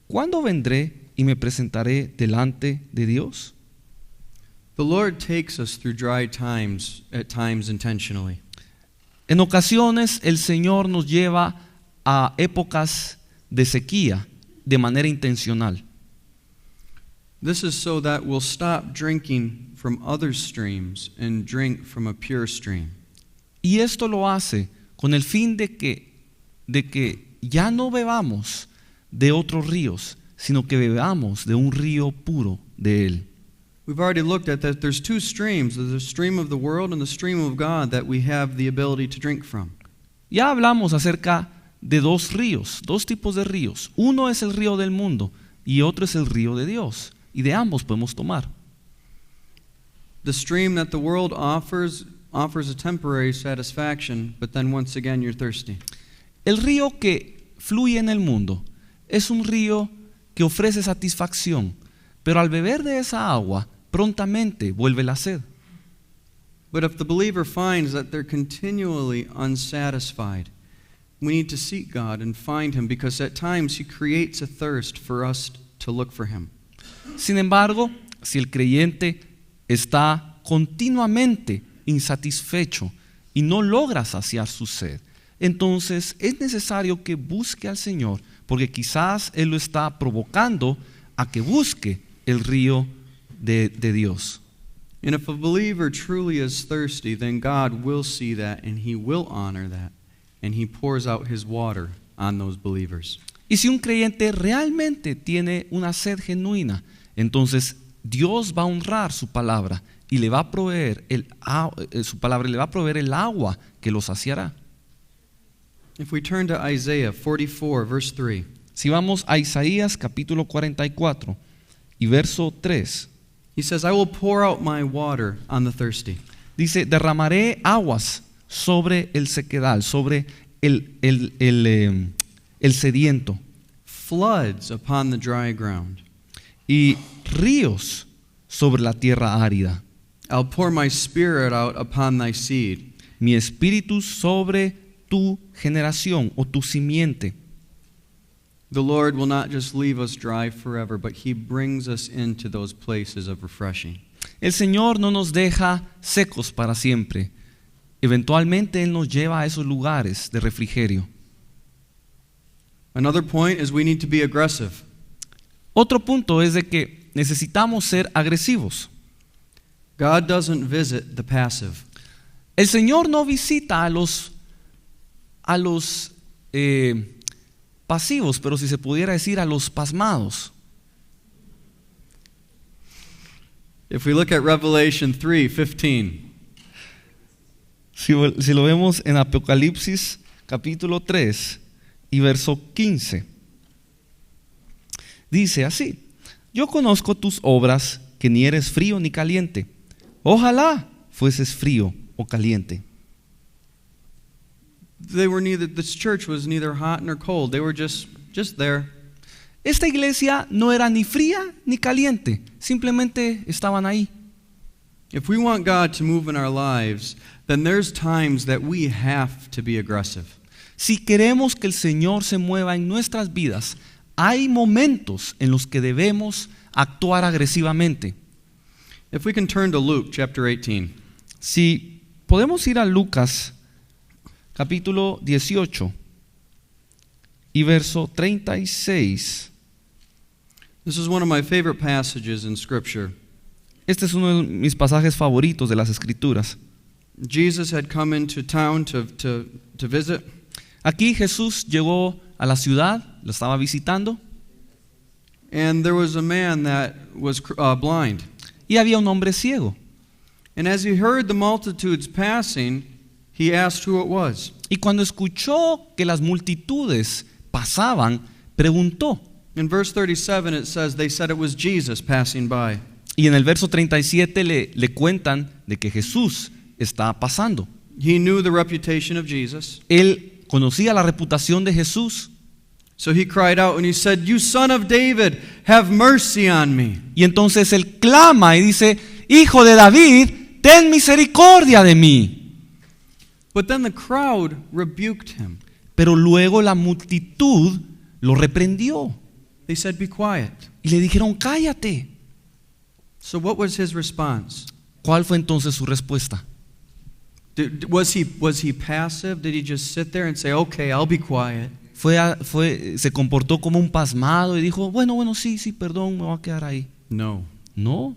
[SPEAKER 2] ¿Cuándo vendré y me presentaré delante de Dios?
[SPEAKER 1] The Lord takes us through dry times, at times intentionally.
[SPEAKER 2] En ocasiones el Señor nos lleva a épocas de sequía de manera intencional.
[SPEAKER 1] This is so that we'll stop drinking from other streams and drink from a pure stream.
[SPEAKER 2] Y esto lo hace con el fin de que ya no bebamos de otros ríos, sino que bebamos de un río puro de Él.
[SPEAKER 1] We've already looked at that. There's two streams. There's the stream of the world and the stream of God that we have the ability to drink from.
[SPEAKER 2] Ya hablamos acerca de dos ríos, dos tipos de ríos. Uno es el río del mundo y otro es el río de Dios. Y de ambos podemos tomar.
[SPEAKER 1] The stream that the world offers a temporary satisfaction, but then once again you're thirsty.
[SPEAKER 2] El río que fluye en el mundo es un río que ofrece satisfacción, pero al beber de esa agua, prontamente vuelve la sed.
[SPEAKER 1] But if the believer finds that they're continually unsatisfied, we need to seek God and find Him, because at times He creates a thirst for us to look for Him.
[SPEAKER 2] Sin embargo, si el creyente está continuamente insatisfecho y no logra saciar su sed, entonces es necesario que busque al Señor, porque quizás Él lo está provocando a que busque el río de Dios.
[SPEAKER 1] And if a believer truly is thirsty, then God will see that and He will honor that, and He pours out His water on those believers.
[SPEAKER 2] Y si un creyente realmente tiene una sed genuina, entonces Dios va a honrar su palabra y le va a proveer su palabra le va a proveer el agua que lo saciará.
[SPEAKER 1] If we turn to Isaiah 44, verse 3,
[SPEAKER 2] Si vamos a Isaías capítulo 44 y verso 3,
[SPEAKER 1] He says, I will pour out my water on the thirsty.
[SPEAKER 2] dice, derramaré aguas sobre el sequedal, sobre el sediento,
[SPEAKER 1] Floods upon the dry ground.
[SPEAKER 2] y ríos sobre la tierra árida.
[SPEAKER 1] I'll pour my spirit out upon thy seed.
[SPEAKER 2] Mi espíritu sobre tu generación o tu simiente.
[SPEAKER 1] The Lord will not just leave us dry forever, but He brings us into those places of refreshing.
[SPEAKER 2] El Señor no nos deja secos para siempre. Eventualmente Él nos lleva a esos lugares de refrigerio.
[SPEAKER 1] Another point is we need to be aggressive.
[SPEAKER 2] Otro punto es de que necesitamos ser agresivos.
[SPEAKER 1] God doesn't visit the passive.
[SPEAKER 2] El Señor no visita a los pasivos, pero si se pudiera decir a los pasmados.
[SPEAKER 1] If we look at Revelation 3:15,
[SPEAKER 2] Si lo vemos en Apocalipsis capítulo 3 y verso 15, dice así: yo conozco tus obras, que ni eres frío ni caliente. Ojalá fueses frío o caliente.
[SPEAKER 1] this church was neither hot nor cold. They were just there.
[SPEAKER 2] Esta iglesia no era ni fría ni caliente, simplemente estaban ahí.
[SPEAKER 1] If we want God to move in our lives, then there's times that we have to be aggressive.
[SPEAKER 2] Si queremos que el Señor se mueva en nuestras vidas, hay momentos en los que debemos actuar agresivamente.
[SPEAKER 1] If we can turn to Luke chapter 18.
[SPEAKER 2] Si podemos ir a Lucas capítulo 18 y verso 36.
[SPEAKER 1] This is one of my favorite passages in Scripture.
[SPEAKER 2] Este es uno de mis pasajes favoritos de las Escrituras.
[SPEAKER 1] Jesus had come into town to visit,
[SPEAKER 2] Aquí Jesús llegó a la ciudad, lo estaba visitando,
[SPEAKER 1] and there was a man that was blind.
[SPEAKER 2] y había un hombre ciego.
[SPEAKER 1] And as he heard the multitudes passing, he asked who it was.
[SPEAKER 2] Y cuando escuchó que las multitudes pasaban, preguntó.
[SPEAKER 1] In verse 37 it says, they said it was Jesus passing by.
[SPEAKER 2] Y en el verso 37 le cuentan de que Jesús está pasando.
[SPEAKER 1] He knew the reputation of Jesus.
[SPEAKER 2] Él conocía la reputación de Jesús.
[SPEAKER 1] So he cried out and he said, "You son of David, have mercy on me."
[SPEAKER 2] Y entonces él clama y dice: Hijo de David, ten misericordia de mí.
[SPEAKER 1] But then the crowd rebuked him.
[SPEAKER 2] Pero luego la multitud lo reprendió
[SPEAKER 1] They said, "Be quiet."
[SPEAKER 2] y le dijeron: cállate.
[SPEAKER 1] So what was his response?
[SPEAKER 2] ¿Cuál fue entonces su respuesta?
[SPEAKER 1] Was he passive? Did he just sit there and say, "Okay, I'll be quiet"?
[SPEAKER 2] Se comportó como un pasmado y dijo: bueno, sí, perdón, me voy a quedar ahí.
[SPEAKER 1] No.
[SPEAKER 2] No,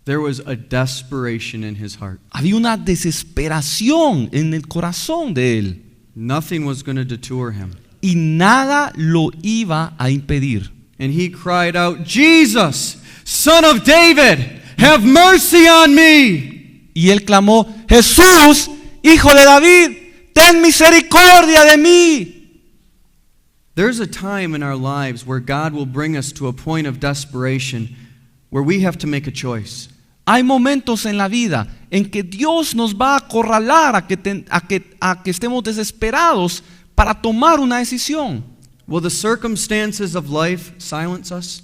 [SPEAKER 1] There was a desperation in his heart.
[SPEAKER 2] había una desesperación en el corazón de él
[SPEAKER 1] Nothing was going to deter him.
[SPEAKER 2] y nada lo iba a impedir.
[SPEAKER 1] And he cried out, "Jesus, Son of David, have mercy on me."
[SPEAKER 2] Y él clamó: Jesús, Hijo de David, ten misericordia de mí.
[SPEAKER 1] There's a time in our lives where God will bring us to a point of desperation where we have to make a choice.
[SPEAKER 2] Hay momentos en la vida en que Dios nos va a acorralar a que estemos desesperados para tomar una decisión.
[SPEAKER 1] Will the circumstances of life silence us?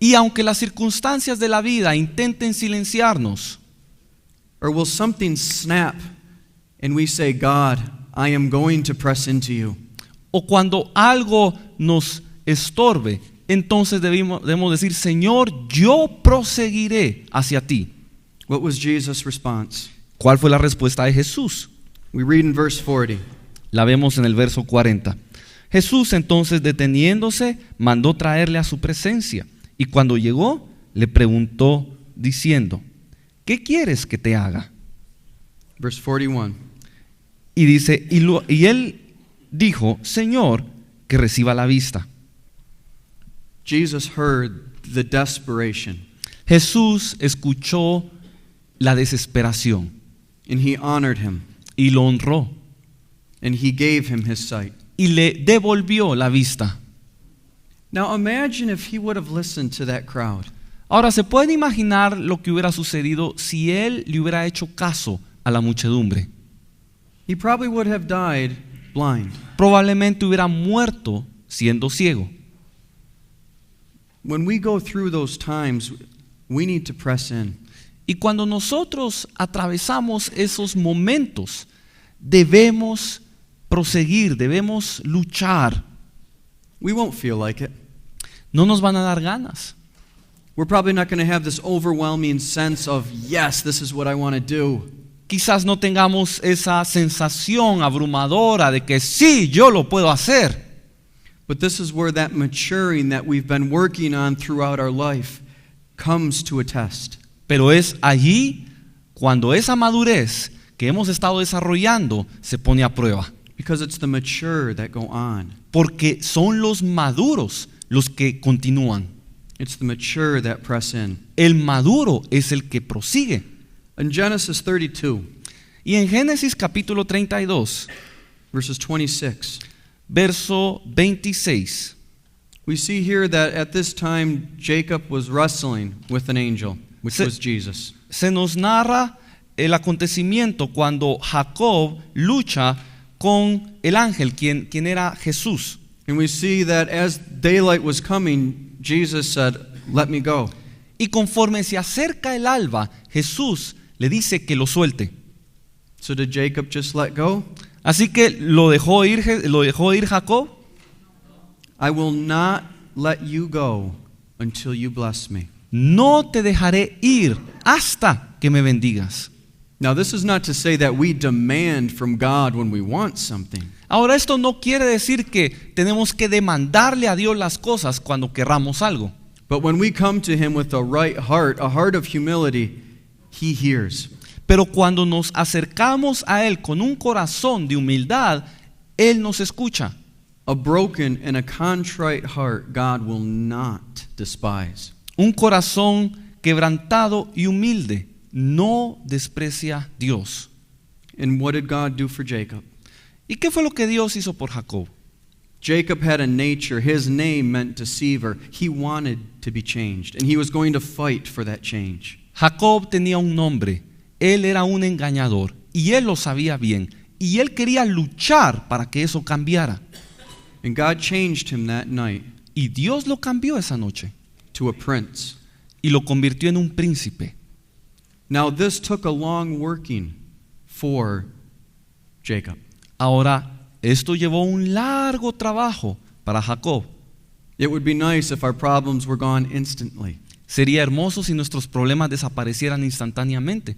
[SPEAKER 2] Y aunque las circunstancias de la vida intenten silenciarnos,
[SPEAKER 1] Or will something snap and we say, "God, I am going to press into you"?
[SPEAKER 2] o cuando algo nos estorbe, entonces debemos decir: Señor, yo proseguiré hacia ti.
[SPEAKER 1] What was Jesus' response?
[SPEAKER 2] ¿Cuál fue la respuesta de Jesús?
[SPEAKER 1] We read in verse 40.
[SPEAKER 2] La vemos en el verso 40. Jesús entonces, deteniéndose, mandó traerle a su presencia, y cuando llegó le preguntó diciendo: ¿qué quieres que te haga?
[SPEAKER 1] Verse 41.
[SPEAKER 2] Y dice, y él dijo: Señor, que reciba la vista.
[SPEAKER 1] Jesus heard the desperation
[SPEAKER 2] Jesús escuchó la desesperación
[SPEAKER 1] and he honored him
[SPEAKER 2] y lo honró
[SPEAKER 1] and he gave him his sight.
[SPEAKER 2] y le devolvió la vista.
[SPEAKER 1] Now imagine if he would have listened to that crowd.
[SPEAKER 2] Ahora, ¿se puede imaginar lo que hubiera sucedido si él le hubiera hecho caso a la muchedumbre?
[SPEAKER 1] He probably would have died blind.
[SPEAKER 2] Probablemente hubiera muerto siendo ciego.
[SPEAKER 1] When we go through those times, we need to press in.
[SPEAKER 2] Y cuando nosotros atravesamos esos momentos, debemos proseguir, debemos luchar.
[SPEAKER 1] We won't feel like it.
[SPEAKER 2] No nos van a dar ganas.
[SPEAKER 1] We're probably not going to have this overwhelming sense of, yes, this is what I want to do.
[SPEAKER 2] Quizás no tengamos esa sensación abrumadora de que sí, yo lo puedo hacer.
[SPEAKER 1] But this is where that maturing that we've been working on throughout our life comes to a test.
[SPEAKER 2] Pero es allí cuando esa madurez que hemos estado desarrollando se pone a prueba.
[SPEAKER 1] Because it's the mature that go on.
[SPEAKER 2] Porque son los maduros los que continúan.
[SPEAKER 1] It's the mature that press in.
[SPEAKER 2] El maduro es el que prosigue.
[SPEAKER 1] In Genesis 32,
[SPEAKER 2] Y en Génesis capítulo 32,
[SPEAKER 1] verses 26,
[SPEAKER 2] verso 26,
[SPEAKER 1] we see here that at this time Jacob was wrestling with an angel, which was Jesus.
[SPEAKER 2] se nos narra el acontecimiento cuando Jacob lucha con el ángel, quien era Jesús.
[SPEAKER 1] And we see that as daylight was coming, Jesus said, "Let me go."
[SPEAKER 2] Y conforme se acerca el alba, Jesús le dice que lo suelte.
[SPEAKER 1] So did Jacob just let go?
[SPEAKER 2] Así que lo dejó ir Jacob.
[SPEAKER 1] I will not let you go until you bless me.
[SPEAKER 2] No te dejaré ir hasta que me bendigas.
[SPEAKER 1] Now, this is not to say that we demand from God when we want something.
[SPEAKER 2] Ahora, esto no quiere decir que tenemos que demandarle a Dios las cosas cuando querramos algo.
[SPEAKER 1] But when we come to Him with a right heart, a heart of humility, He hears.
[SPEAKER 2] Pero cuando nos acercamos a Él con un corazón de humildad, Él nos escucha.
[SPEAKER 1] A broken and a contrite heart, God will not despise.
[SPEAKER 2] Un corazón quebrantado y humilde no desprecia Dios.
[SPEAKER 1] And what did God do for Jacob?
[SPEAKER 2] ¿Y qué fue lo que Dios hizo por Jacob?
[SPEAKER 1] Jacob had a nature. His name meant deceiver. He wanted to be changed, and he was going to fight for that change.
[SPEAKER 2] Jacob tenía un nombre. Él era un engañador y él lo sabía bien. Y él quería luchar para que eso cambiara.
[SPEAKER 1] And God changed him that night
[SPEAKER 2] Y Dios lo cambió esa noche
[SPEAKER 1] to a prince.
[SPEAKER 2] y lo convirtió en un príncipe.
[SPEAKER 1] Now, this took a long working for Jacob.
[SPEAKER 2] Ahora, esto llevó un largo trabajo para Jacob.
[SPEAKER 1] It would be nice if our problems were gone instantly.
[SPEAKER 2] Sería hermoso si nuestros problemas desaparecieran instantáneamente.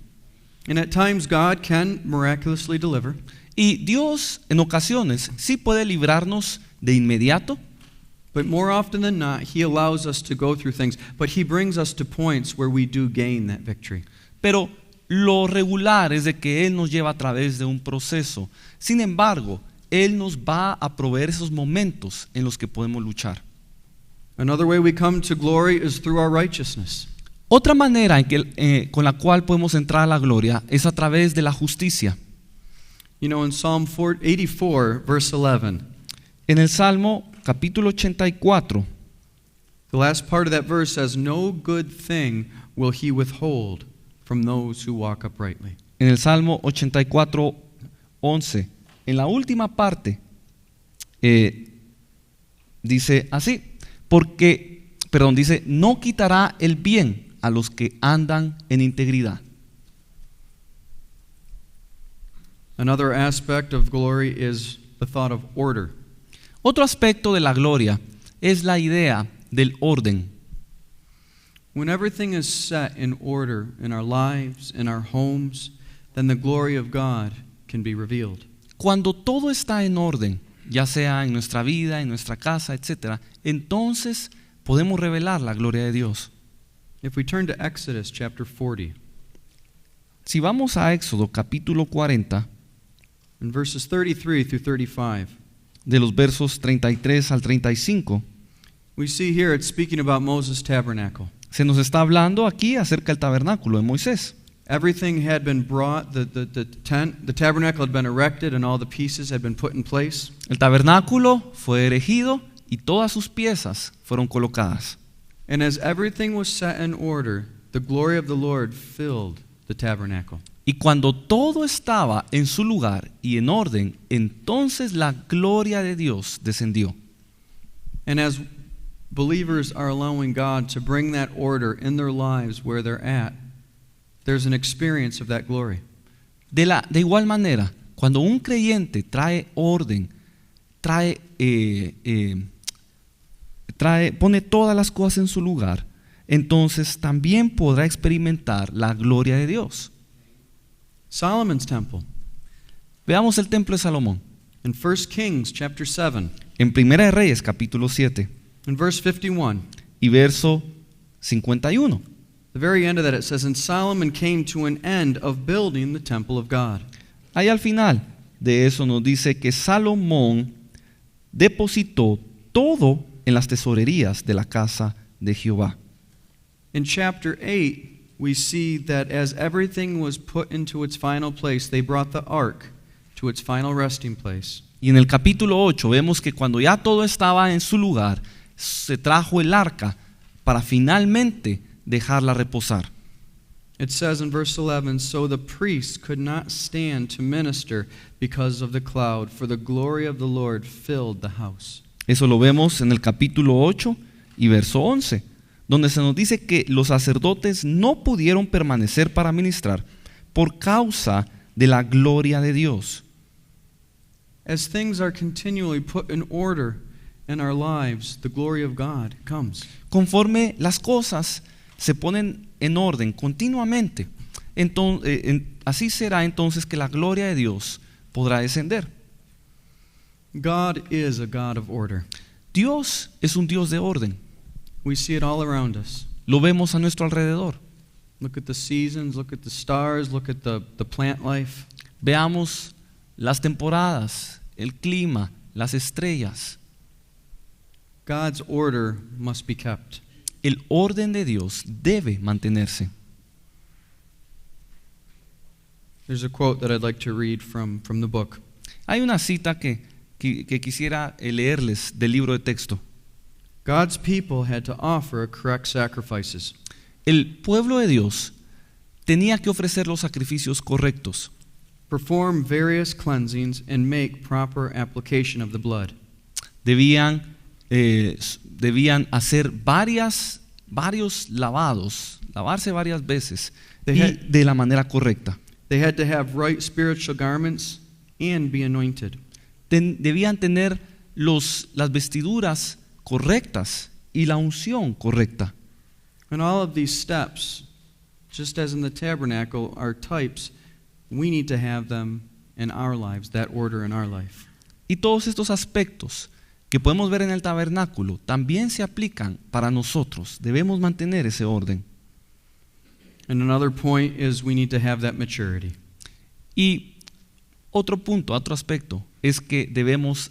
[SPEAKER 1] And at times, God can miraculously deliver.
[SPEAKER 2] Y Dios, en ocasiones, sí puede librarnos de inmediato,
[SPEAKER 1] But more often than not, He allows us to go through things. But He brings us to points where we do gain that victory.
[SPEAKER 2] pero lo regular es de que Él nos lleva a través de un proceso. Sin embargo, Él nos va a proveer esos momentos en los que podemos luchar.
[SPEAKER 1] Another way we come to glory is through our righteousness.
[SPEAKER 2] Otra manera con la cual podemos entrar a la gloria es a través de la justicia.
[SPEAKER 1] You know, in Psalm 84, verse 11,
[SPEAKER 2] En el Salmo capítulo 84,
[SPEAKER 1] the last part of that verse says, "No good thing will He withhold from those who walk uprightly."
[SPEAKER 2] en el Salmo 84, 11, en la última parte, dice así, dice, no quitará el bien a los que andan en integridad.
[SPEAKER 1] Another aspect of glory is the thought of order.
[SPEAKER 2] Otro aspecto de la gloria es la idea del orden.
[SPEAKER 1] When everything is set in order in our lives, in our homes, then the glory of God can be revealed.
[SPEAKER 2] Cuando todo está en orden, ya sea en nuestra vida, en nuestra casa, etc., entonces podemos revelar la gloria de Dios.
[SPEAKER 1] If we turn to Exodus chapter 40,
[SPEAKER 2] Si vamos a Éxodo capítulo 40,
[SPEAKER 1] in verses 33 through 35,
[SPEAKER 2] de los versos 33 al 35,
[SPEAKER 1] we see here it's speaking about Moses' tabernacle.
[SPEAKER 2] se nos está hablando aquí acerca del tabernáculo de Moisés.
[SPEAKER 1] Everything had been brought, the tabernacle had been erected, and all the pieces had been put in place.
[SPEAKER 2] El tabernáculo fue erigido y todas sus piezas fueron colocadas.
[SPEAKER 1] And as everything was set in order, the glory of the Lord filled the tabernacle.
[SPEAKER 2] Y cuando todo estaba en su lugar y en orden, entonces la gloria de Dios descendió.
[SPEAKER 1] And as believers are allowing God to bring that order in their lives where they're at, there's an experience of that glory.
[SPEAKER 2] De igual manera, cuando un creyente trae orden, pone todas las cosas en su lugar, entonces también podrá experimentar la gloria de Dios.
[SPEAKER 1] Solomon's temple.
[SPEAKER 2] Veamos el templo de Salomón.
[SPEAKER 1] In 1 Kings chapter 7,
[SPEAKER 2] En Primera de Reyes, capítulo 7
[SPEAKER 1] in verse 51,
[SPEAKER 2] y verso 51.
[SPEAKER 1] the very end of that it says, "And Solomon came to an end of building the temple of God."
[SPEAKER 2] Ahí al final de eso nos dice que Salomón depositó todo en las tesorerías de la casa de Jehová.
[SPEAKER 1] In chapter 8, we see that as everything was put into its final place, they brought the ark to its final resting place.
[SPEAKER 2] Y en el capítulo 8 vemos que cuando ya todo estaba en su lugar, se trajo el arca para finalmente dejarla reposar.
[SPEAKER 1] It says in verse 11, "So the priests could not stand to minister because of the cloud, for the glory of the Lord filled the house."
[SPEAKER 2] Eso lo vemos en el capítulo 8 y verso 11, donde se nos dice que los sacerdotes no pudieron permanecer para ministrar por causa de la gloria de Dios.
[SPEAKER 1] As things are continually put in order in our lives, the glory of God comes.
[SPEAKER 2] Conforme las cosas se ponen en orden continuamente, así será entonces que la gloria de Dios podrá descender.
[SPEAKER 1] God is a God of order.
[SPEAKER 2] Dios es un Dios de orden.
[SPEAKER 1] We see it all around us.
[SPEAKER 2] Lo vemos a nuestro alrededor.
[SPEAKER 1] Look at the seasons, look at the stars, look at the plant life.
[SPEAKER 2] Veamos las temporadas, el clima, las estrellas.
[SPEAKER 1] God's order must be kept.
[SPEAKER 2] El orden de Dios debe mantenerse.
[SPEAKER 1] There's a quote that I'd like to read from the book.
[SPEAKER 2] Hay una cita que quisiera leerles del libro de texto.
[SPEAKER 1] God's people had to offer correct sacrifices.
[SPEAKER 2] El pueblo de Dios tenía que ofrecer los sacrificios correctos,
[SPEAKER 1] Perform various cleansings and make proper application of the blood.
[SPEAKER 2] debían hacer varios lavados, lavarse varias veces
[SPEAKER 1] They
[SPEAKER 2] y
[SPEAKER 1] had-
[SPEAKER 2] de la manera correcta.
[SPEAKER 1] They had to have right spiritual garments and be anointed.
[SPEAKER 2] Debían tener las vestiduras correctas y la unción correcta.
[SPEAKER 1] And all of these steps, just as in the tabernacle, are types. We need to have them in our lives, that order in our life.
[SPEAKER 2] Y todos estos aspectos que podemos ver en el tabernáculo también se aplican para nosotros. Debemos mantener ese orden.
[SPEAKER 1] And another point is we need to have that maturity.
[SPEAKER 2] Y otro punto, otro aspecto, es que debemos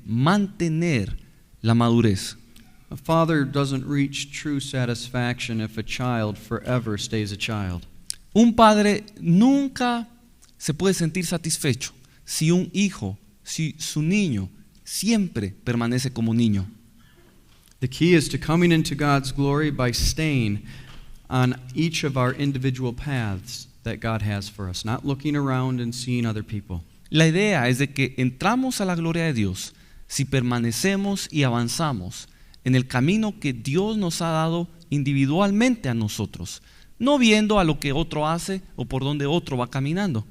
[SPEAKER 2] mantener la madurez.
[SPEAKER 1] A father doesn't reach true satisfaction if a child forever stays a child.
[SPEAKER 2] Un padre nunca se puede sentir satisfecho si un hijo, si su niño siempre permanece como niño.
[SPEAKER 1] The key is to coming into God's glory by staying on each of our individual paths that God has for us, not looking around and seeing other people.
[SPEAKER 2] La idea es de que entramos a la gloria de Dios si permanecemos y avanzamos en el camino que Dios nos ha dado individualmente a nosotros, no viendo a lo que otro hace o por donde otro va caminando.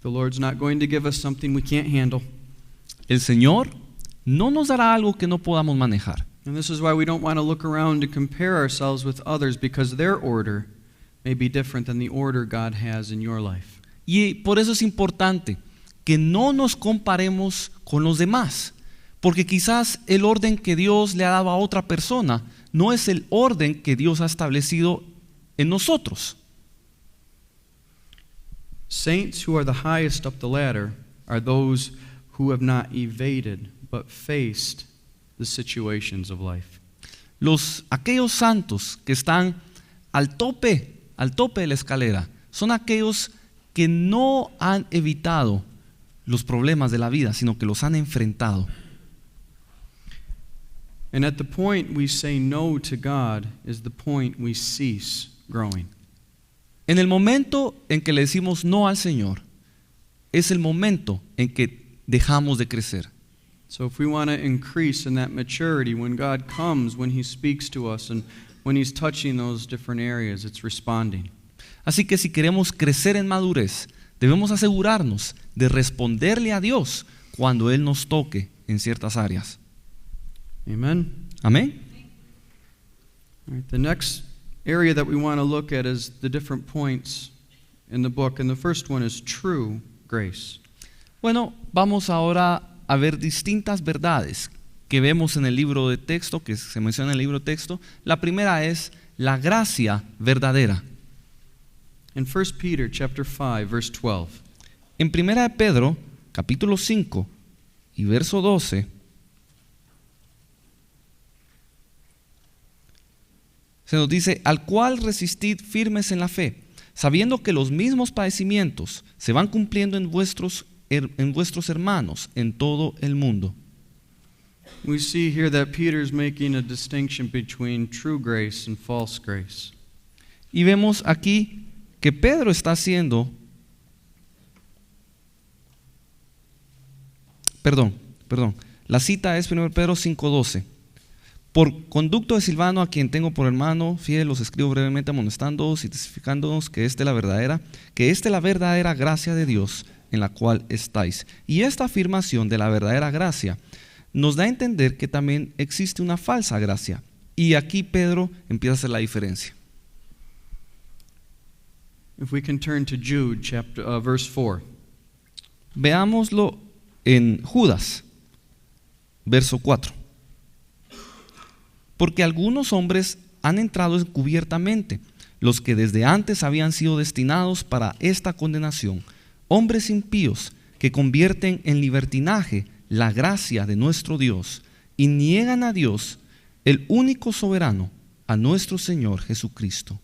[SPEAKER 1] The Lord's not going to give us something we can't handle.
[SPEAKER 2] El Señor no nos dará algo que no podamos manejar.
[SPEAKER 1] And this is why we don't want to look around to compare ourselves with others, because their order may be different than the order God has in your life.
[SPEAKER 2] Y por eso es importante que no nos comparemos con los demás, porque quizás el orden que Dios le ha dado a otra persona no es el orden que Dios ha establecido en nosotros.
[SPEAKER 1] Saints who are the highest up the ladder are those who have not evaded but faced the situations of life.
[SPEAKER 2] Aquellos santos que están al tope de la escalera, son aquellos que no han evitado los problemas de la vida, sino que los han enfrentado.
[SPEAKER 1] And at the point we say no to God is the point we cease growing.
[SPEAKER 2] En el momento en que le decimos no al Señor, es el momento en que dejamos de crecer.
[SPEAKER 1] So if we want to increase in that maturity, when God comes, when He speaks to us, and when he's touching those different areas, it's responding.
[SPEAKER 2] Así que si queremos crecer en madurez, debemos asegurarnos de responderle a Dios cuando Él nos toque en ciertas áreas.
[SPEAKER 1] Amen?
[SPEAKER 2] Amén.
[SPEAKER 1] All right, the next area that we want to look at is the different points in the book, and the first one is true grace.
[SPEAKER 2] Bueno, vamos ahora a ver distintas verdades que vemos en el libro de texto, que se menciona en el libro de texto. La primera es la gracia verdadera.
[SPEAKER 1] In 1 Peter chapter 5, verse 12,
[SPEAKER 2] En 1 de Pedro, capítulo 5 y verso 12, se nos dice: al cual resistid firmes en la fe, sabiendo que los mismos padecimientos se van cumpliendo en vuestros hermanos en todo el mundo.
[SPEAKER 1] we see here that Peter's making a distinction between true grace and false grace.
[SPEAKER 2] Y vemos aquí que Pedro está haciendo, la cita es 1 Pedro 5:12. Por conducto de Silvano, a quien tengo por hermano fiel, os escribo brevemente amonestándoos y testificándoos que esta es la verdadera gracia de Dios en la cual estáis. Y esta afirmación de la verdadera gracia nos da a entender que también existe una falsa gracia. Y aquí Pedro empieza a hacer la diferencia.
[SPEAKER 1] If we can turn to Jude verse 4.
[SPEAKER 2] Veámoslo en Judas, verso 4. Porque algunos hombres han entrado encubiertamente, los que desde antes habían sido destinados para esta condenación, hombres impíos que convierten en libertinaje la gracia de nuestro Dios y niegan a Dios, el único soberano, a nuestro Señor Jesucristo.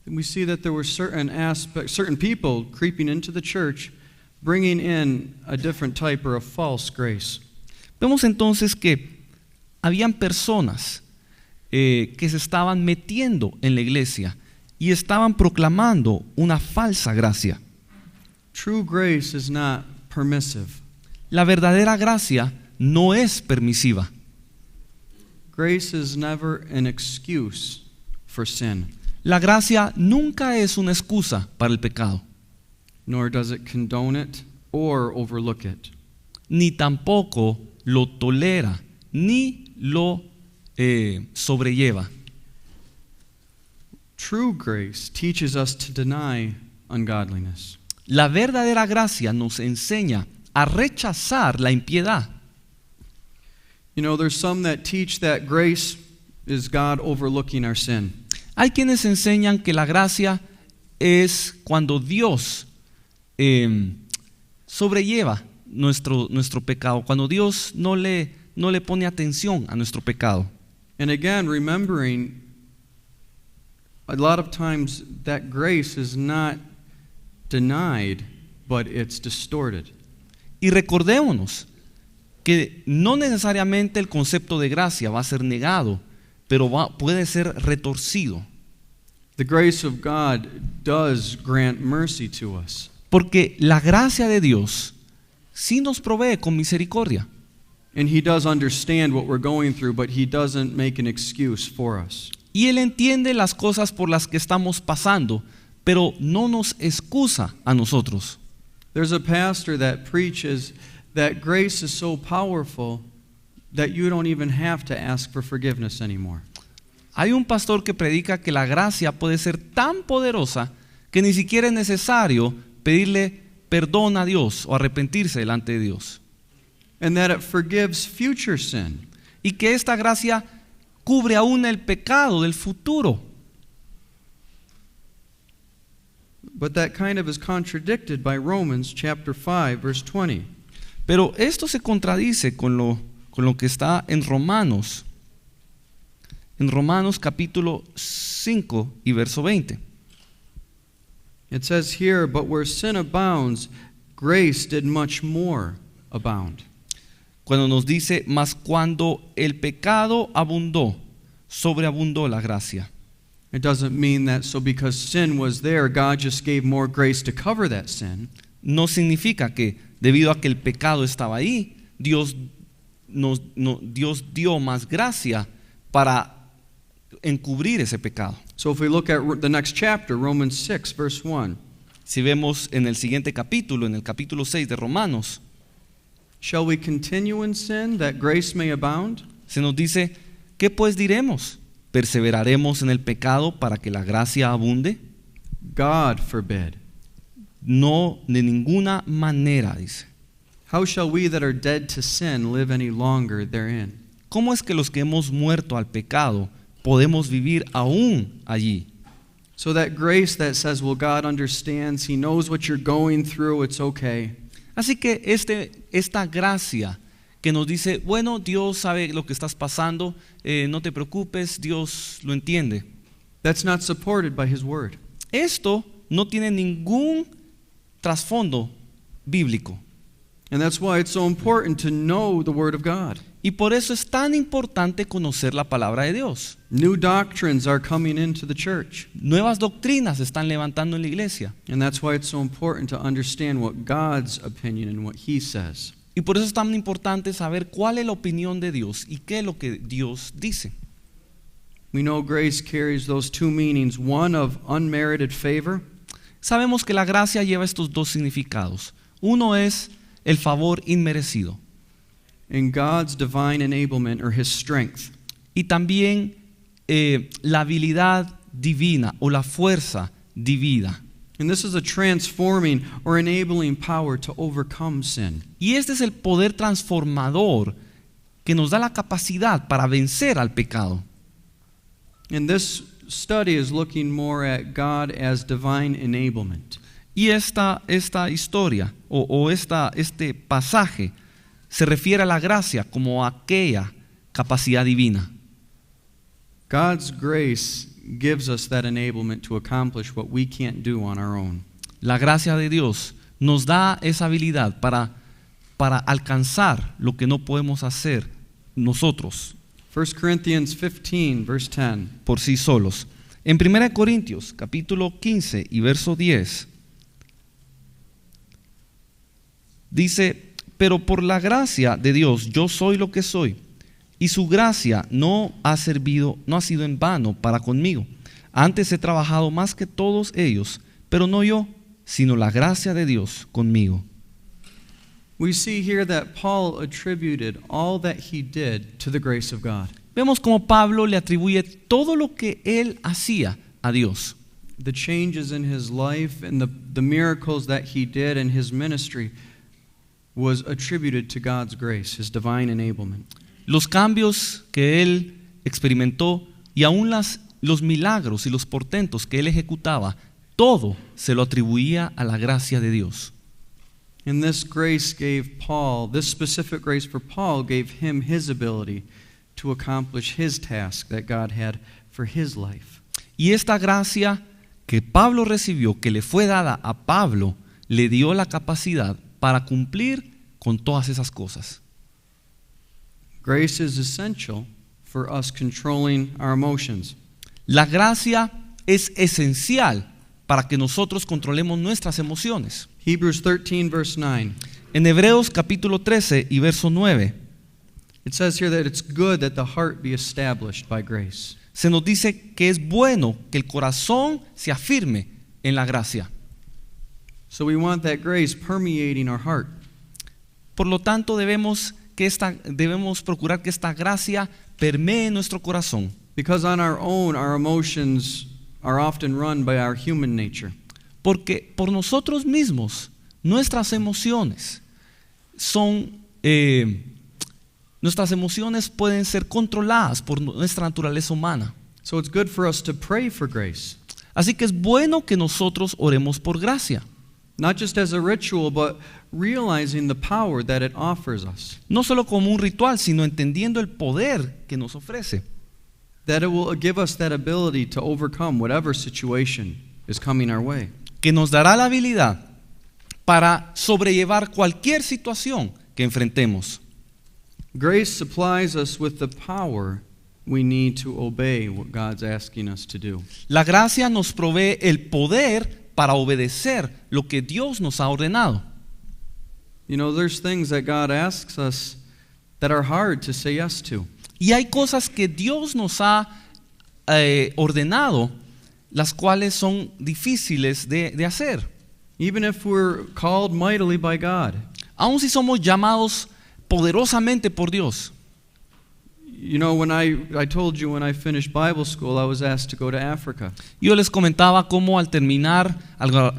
[SPEAKER 1] We see that there were certain people creeping into the church, bringing in a different type or a false grace.
[SPEAKER 2] Vemos entonces que habían personas que se estaban metiendo en la iglesia y estaban proclamando una falsa gracia.
[SPEAKER 1] True grace is not permissive.
[SPEAKER 2] La verdadera gracia no es permisiva.
[SPEAKER 1] Grace is never an excuse for sin,
[SPEAKER 2] La gracia nunca es una excusa para el pecado,
[SPEAKER 1] nor does it condone it or overlook it.
[SPEAKER 2] ni tampoco lo tolera, ni lo sobrelleva.
[SPEAKER 1] True grace teaches us to deny ungodliness.
[SPEAKER 2] La verdadera gracia nos enseña a rechazar la impiedad.
[SPEAKER 1] You know, there's some that teach that grace is God overlooking our sin.
[SPEAKER 2] Hay quienes enseñan que la gracia es cuando Dios sobrelleva nuestro pecado, cuando Dios no le pone atención a nuestro pecado.
[SPEAKER 1] And again, remembering a lot of times that grace is not denied, but it's distorted.
[SPEAKER 2] Y recordémonos que no necesariamente el concepto de gracia va a ser negado, pero puede ser retorcido.
[SPEAKER 1] The grace of God does grant mercy to us.
[SPEAKER 2] Porque la gracia de Dios sí nos provee con misericordia.
[SPEAKER 1] And He does understand what we're going through, but He doesn't make an excuse for us.
[SPEAKER 2] Y Él entiende las cosas por las que estamos pasando, pero no nos excusa a nosotros.
[SPEAKER 1] There's a pastor that preaches that grace is so powerful that you don't even have to ask for forgiveness anymore.
[SPEAKER 2] Hay un pastor que predica que la gracia puede ser tan poderosa que ni siquiera es necesario pedirle perdón a Dios o arrepentirse delante de Dios.
[SPEAKER 1] And that it forgives future sin.
[SPEAKER 2] Y que esta gracia cubre aún el pecado del futuro.
[SPEAKER 1] But that kind of is contradicted by Romans chapter 5, verse 20.
[SPEAKER 2] Pero esto se contradice con lo que está en Romanos capítulo 5 y verso 20.
[SPEAKER 1] It says here, but where sin abounds, grace did much more abound.
[SPEAKER 2] Cuando nos dice, mas cuando el pecado abundó, sobreabundó la gracia.
[SPEAKER 1] It doesn't mean that so because sin was there, God just gave more grace to cover that sin.
[SPEAKER 2] No significa que debido a que el pecado estaba ahí, Dios dio más gracia para encubrir ese pecado.
[SPEAKER 1] So if we look at the next chapter, Romans 6, verse 1,
[SPEAKER 2] Si vemos en el siguiente capítulo, en el capítulo 6 de Romanos,
[SPEAKER 1] shall we continue in sin that grace may abound?
[SPEAKER 2] se nos dice, ¿qué pues diremos? ¿Perseveraremos en el pecado para que la gracia abunde?
[SPEAKER 1] God forbid.
[SPEAKER 2] No, de ninguna manera, dice.
[SPEAKER 1] How shall we that are dead to sin live any longer therein?
[SPEAKER 2] ¿Cómo es que los que hemos muerto al pecado podemos vivir aún allí?
[SPEAKER 1] So that grace that says, well, God understands, He knows what you're going through, it's okay.
[SPEAKER 2] Así que esta gracia que nos dice, bueno, Dios sabe lo que estás pasando, no te preocupes, Dios lo entiende.
[SPEAKER 1] That's not supported by His Word.
[SPEAKER 2] Esto no tiene ningún trasfondo bíblico.
[SPEAKER 1] And that's why it's so important to know the Word of God.
[SPEAKER 2] Y por eso es tan importante conocer la palabra de Dios.
[SPEAKER 1] New doctrines are coming into the church.
[SPEAKER 2] Nuevas doctrinas se están levantando en la iglesia.
[SPEAKER 1] And that's why it's so important to understand what God's opinion and what He says.
[SPEAKER 2] Y por eso es tan importante saber cuál es la opinión de Dios y qué es lo que Dios dice.
[SPEAKER 1] We know grace carries those two meanings, one of unmerited favor,
[SPEAKER 2] Sabemos que la gracia lleva estos dos significados. Uno es el favor inmerecido
[SPEAKER 1] and God's divine enablement or His strength.
[SPEAKER 2] y también la habilidad divina o la fuerza divina.
[SPEAKER 1] And this is a transforming or enabling power to overcome sin.
[SPEAKER 2] Y este es el poder transformador que nos da la capacidad para vencer al pecado.
[SPEAKER 1] And this study is looking more at God as divine enablement.
[SPEAKER 2] Y esta historia este pasaje se refiere a la gracia como aquella capacidad divina.
[SPEAKER 1] God's grace gives us that enablement to accomplish what we can't do on our own.
[SPEAKER 2] La gracia de Dios nos da esa habilidad para alcanzar lo que no podemos hacer nosotros
[SPEAKER 1] 1 Corinthians 15, verse 10.
[SPEAKER 2] por sí solos. En 1 Corintios capítulo 15 y verso 10 dice, pero por la gracia de Dios yo soy lo que soy, y su gracia no ha sido en vano para conmigo. Antes he trabajado más que todos ellos, pero no yo, sino la gracia de Dios conmigo.
[SPEAKER 1] We see here that Paul attributed all that he did to the grace of God.
[SPEAKER 2] Vemos como Pablo le atribuye todo lo que él hacía a Dios.
[SPEAKER 1] The changes in his life and the miracles that he did in his ministry was attributed to God's grace, His divine enablement.
[SPEAKER 2] Los cambios que él experimentó y aún los milagros y los portentos que él ejecutaba, todo se lo atribuía a la gracia de Dios.
[SPEAKER 1] And this grace gave Paul, this specific grace for Paul gave him his ability to accomplish his task that God had for his life.
[SPEAKER 2] Y esta gracia que Pablo recibió, que le fue dada a Pablo, le dio la capacidad para cumplir con todas esas cosas.
[SPEAKER 1] Grace is essential for us controlling our emotions.
[SPEAKER 2] La gracia es esencial para que nosotros controlemos nuestras emociones.
[SPEAKER 1] Hebrews 13, verse 9.
[SPEAKER 2] En Hebreos capítulo 13 y verso 9
[SPEAKER 1] It says here that it's good that the heart be established by grace.
[SPEAKER 2] se nos dice que es bueno que el corazón se afirme en la gracia.
[SPEAKER 1] So we want that grace permeating our heart.
[SPEAKER 2] Por lo tanto, debemos procurar que esta gracia permee nuestro corazón.
[SPEAKER 1] Because on our own, our emotions are often run by our human nature.
[SPEAKER 2] Porque por nosotros mismos, nuestras emociones pueden ser controladas por nuestra naturaleza humana.
[SPEAKER 1] So it's good for us to pray for grace.
[SPEAKER 2] Así que es bueno que nosotros oremos por gracia.
[SPEAKER 1] Not just as a ritual, but realizing the power that it offers us.
[SPEAKER 2] No solo como un ritual, sino entendiendo el poder que nos ofrece.
[SPEAKER 1] That it will give us that ability to overcome whatever situation is coming our way.
[SPEAKER 2] Que nos dará la habilidad para sobrellevar cualquier situación que enfrentemos.
[SPEAKER 1] Grace supplies us with the power we need to obey what God's asking us to do.
[SPEAKER 2] La gracia nos provee el poder para obedecer lo que Dios nos ha ordenado.
[SPEAKER 1] You know, there's things that God asks us that are hard to say yes to.
[SPEAKER 2] Y hay cosas que Dios nos ha ordenado, las cuales son difíciles de hacer.
[SPEAKER 1] Even if we're called mightily by God.
[SPEAKER 2] Aun si somos llamados poderosamente por Dios.
[SPEAKER 1] You know, when I told you when I finished Bible school, I was asked to go to Africa.
[SPEAKER 2] Yo les comentaba cómo al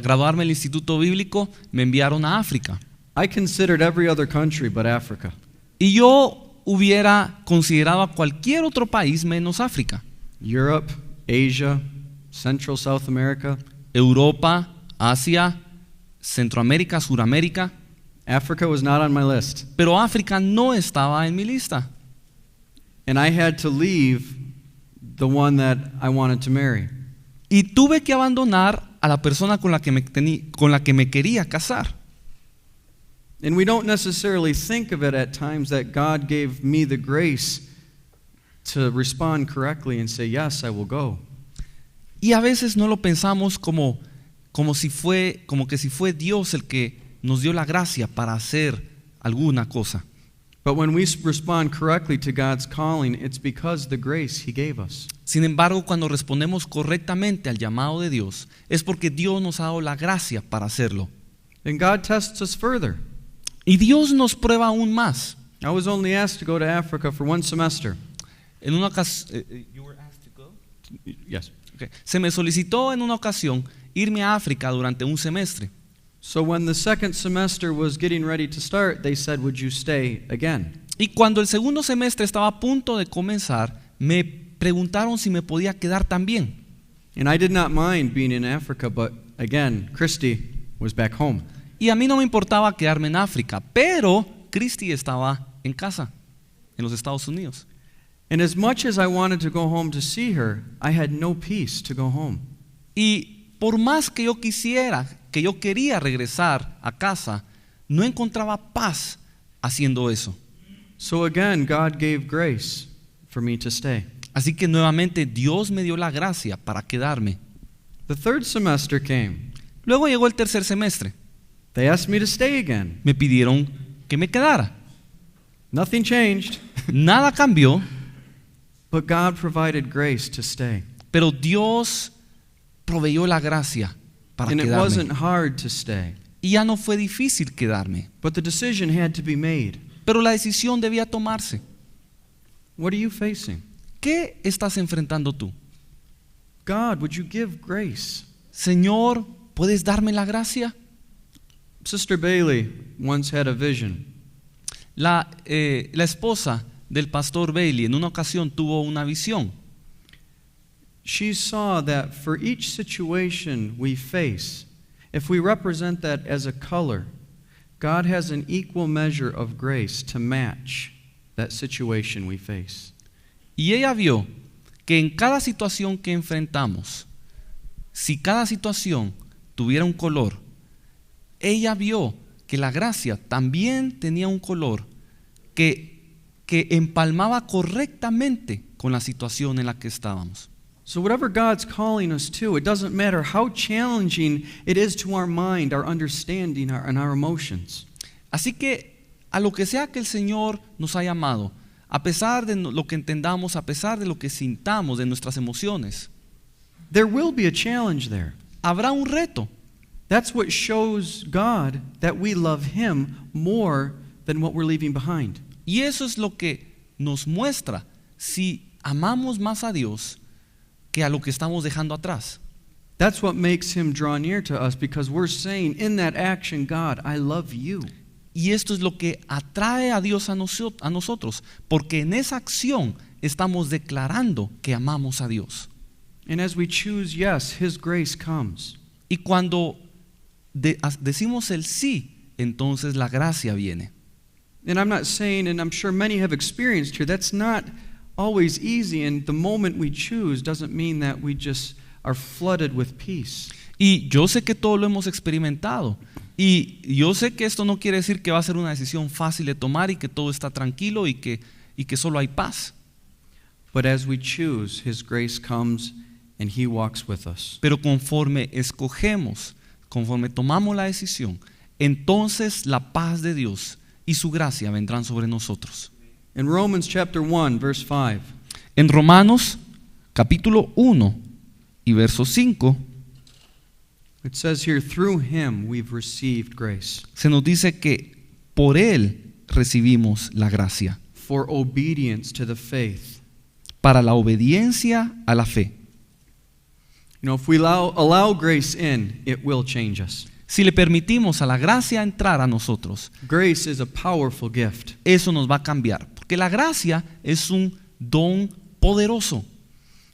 [SPEAKER 2] graduarme del instituto bíblico, me enviaron a África.
[SPEAKER 1] I considered every other country but Africa.
[SPEAKER 2] Y yo hubiera considerado a cualquier otro país menos África.
[SPEAKER 1] Europe, Asia, Central South America.
[SPEAKER 2] Europa, Asia, Centroamérica, Suramérica.
[SPEAKER 1] Africa was not on my list.
[SPEAKER 2] Pero África no estaba en mi lista.
[SPEAKER 1] And I had to leave the one that I wanted to marry.
[SPEAKER 2] Y tuve que abandonar a la persona con la que me quería casar.
[SPEAKER 1] And we don't necessarily think of it at times that God gave me the grace to respond correctly and say, yes, I will go.
[SPEAKER 2] Y a veces no lo pensamos como que si fue Dios el que nos dio la gracia para hacer alguna cosa.
[SPEAKER 1] But when we respond correctly to God's calling, it's because the grace He gave us.
[SPEAKER 2] Sin embargo, cuando respondemos correctamente al llamado de Dios, es porque Dios nos ha dado la gracia para hacerlo.
[SPEAKER 1] And God tests us further.
[SPEAKER 2] Y Dios nos prueba aún más.
[SPEAKER 1] I was only asked to go to Africa for one semester.
[SPEAKER 2] En una ocasión,
[SPEAKER 1] Yes.
[SPEAKER 2] okay. Se me solicitó en una ocasión irme a África durante un semestre.
[SPEAKER 1] So when the second semester was getting ready to start, they said, would you stay again?
[SPEAKER 2] Y cuando el segundo semestre estaba a punto de comenzar, me preguntaron si me podía quedar también.
[SPEAKER 1] And I did not mind being in Africa, but again, Christy was back home.
[SPEAKER 2] Y a mí no me importaba quedarme en África, pero Christy estaba en casa, en los Estados Unidos.
[SPEAKER 1] And as much as I wanted to go home to see her, I had no peace to go home.
[SPEAKER 2] Y por más que yo quería regresar a casa, no encontraba paz haciendo eso.
[SPEAKER 1] So again, God gave grace for me to stay.
[SPEAKER 2] Así que nuevamente Dios me dio la gracia para quedarme.
[SPEAKER 1] The third semester came.
[SPEAKER 2] Luego llegó el tercer semestre.
[SPEAKER 1] They asked me to stay again.
[SPEAKER 2] Me pidieron que me quedara.
[SPEAKER 1] Nothing changed,
[SPEAKER 2] Nada cambió,
[SPEAKER 1] but God provided grace to stay.
[SPEAKER 2] pero Dios proveyó la gracia para
[SPEAKER 1] And it
[SPEAKER 2] quedarme.
[SPEAKER 1] wasn't hard to stay,
[SPEAKER 2] Y ya no fue difícil quedarme,
[SPEAKER 1] but the decision had to be made.
[SPEAKER 2] pero la decisión debía tomarse.
[SPEAKER 1] What are you facing?
[SPEAKER 2] ¿Qué estás enfrentando tú?
[SPEAKER 1] God, would you give grace?
[SPEAKER 2] Señor, ¿puedes darme la gracia?
[SPEAKER 1] Sister Bailey once had a vision.
[SPEAKER 2] La esposa del pastor Bailey en una ocasión tuvo una visión.
[SPEAKER 1] She saw that for each situation we face, if we represent that as a color, God has an equal measure of grace to match that situation we face.
[SPEAKER 2] Y ella vio que en cada situación que enfrentamos, si cada situación tuviera un color, ella vio que la gracia también tenía un color que empalmaba correctamente con la situación en la que estábamos.
[SPEAKER 1] So whatever God's calling us to, it doesn't matter how challenging it is to our mind, our understanding, and our emotions.
[SPEAKER 2] Así que a lo que sea que el Señor nos ha llamado, a pesar de lo que entendamos, a pesar de lo que sintamos, de nuestras emociones,
[SPEAKER 1] There will be a challenge there.
[SPEAKER 2] habrá un reto.
[SPEAKER 1] That's what shows God that we love Him more than what we're leaving behind.
[SPEAKER 2] Y eso es lo que nos muestra si amamos más a Dios que a lo que estamos dejando atrás.
[SPEAKER 1] That's what makes Him draw near to us, because we're saying in that action, God, I love you.
[SPEAKER 2] Y esto es lo que atrae a Dios a nosotros, porque en esa acción estamos declarando que amamos a Dios.
[SPEAKER 1] And as we choose yes, His grace comes.
[SPEAKER 2] Y cuando decimos el sí, entonces la gracia viene.
[SPEAKER 1] And I'm not saying, and I'm sure many have experienced here, that's not always easy, and the moment we choose doesn't mean that we just are flooded with peace.
[SPEAKER 2] Y yo sé que todo lo hemos experimentado. Y yo sé que esto no quiere decir que va a ser una decisión fácil de tomar y que todo está tranquilo y que solo hay paz.
[SPEAKER 1] But as we choose, His grace comes and He walks with us.
[SPEAKER 2] Pero conforme escogemos, conforme tomamos la decisión, entonces la paz de Dios y su gracia vendrán sobre nosotros.
[SPEAKER 1] In Romans chapter 1, verse 5,
[SPEAKER 2] En Romanos capítulo 1 y verso 5,
[SPEAKER 1] It says here, through him we've received grace
[SPEAKER 2] se nos dice que por Él recibimos la gracia,
[SPEAKER 1] for obedience to the faith.
[SPEAKER 2] para la obediencia a la fe.
[SPEAKER 1] You know, if we allow grace in, it will change us.
[SPEAKER 2] Si le permitimos a la gracia entrar a nosotros,
[SPEAKER 1] Grace is a powerful gift.
[SPEAKER 2] eso nos va a cambiar, porque la gracia es un don poderoso.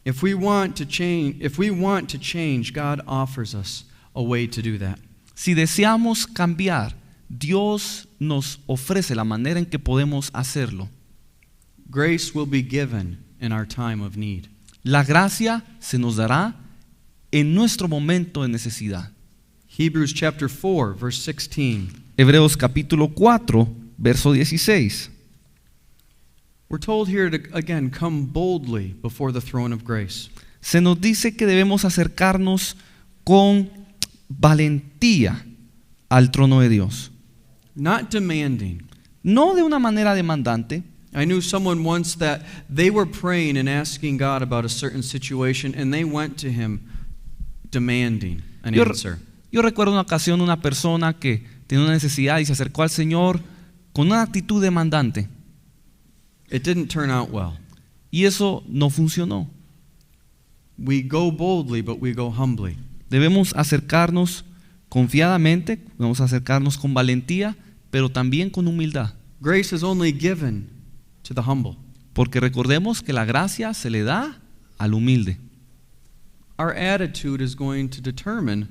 [SPEAKER 1] If we want to change, God offers us a way to do that.
[SPEAKER 2] Si deseamos cambiar, Dios nos ofrece la manera en que podemos hacerlo.
[SPEAKER 1] Grace will be given in our time of need.
[SPEAKER 2] La gracia se nos dará en nuestro momento de necesidad.
[SPEAKER 1] Hebrews chapter 4, verse 16.
[SPEAKER 2] Hebreos capítulo 4, verso 16.
[SPEAKER 1] We're told here to, again, come boldly before the throne of grace.
[SPEAKER 2] Se nos dice que debemos acercarnos con valentía al trono de Dios.
[SPEAKER 1] Not demanding.
[SPEAKER 2] No de una manera demandante.
[SPEAKER 1] I knew someone once that they were praying and asking God about a certain situation, and they went to him demanding an answer.
[SPEAKER 2] Yo recuerdo una ocasión una persona que tenía una necesidad y se acercó al Señor con una actitud demandante.
[SPEAKER 1] It didn't turn out well.
[SPEAKER 2] Y eso no funcionó.
[SPEAKER 1] We go boldly, but we go humbly.
[SPEAKER 2] Debemos acercarnos confiadamente, debemos acercarnos con valentía, pero también con humildad.
[SPEAKER 1] Grace is only given to the humble.
[SPEAKER 2] Porque recordemos que la gracia se le da al humilde.
[SPEAKER 1] Our attitude is going to determine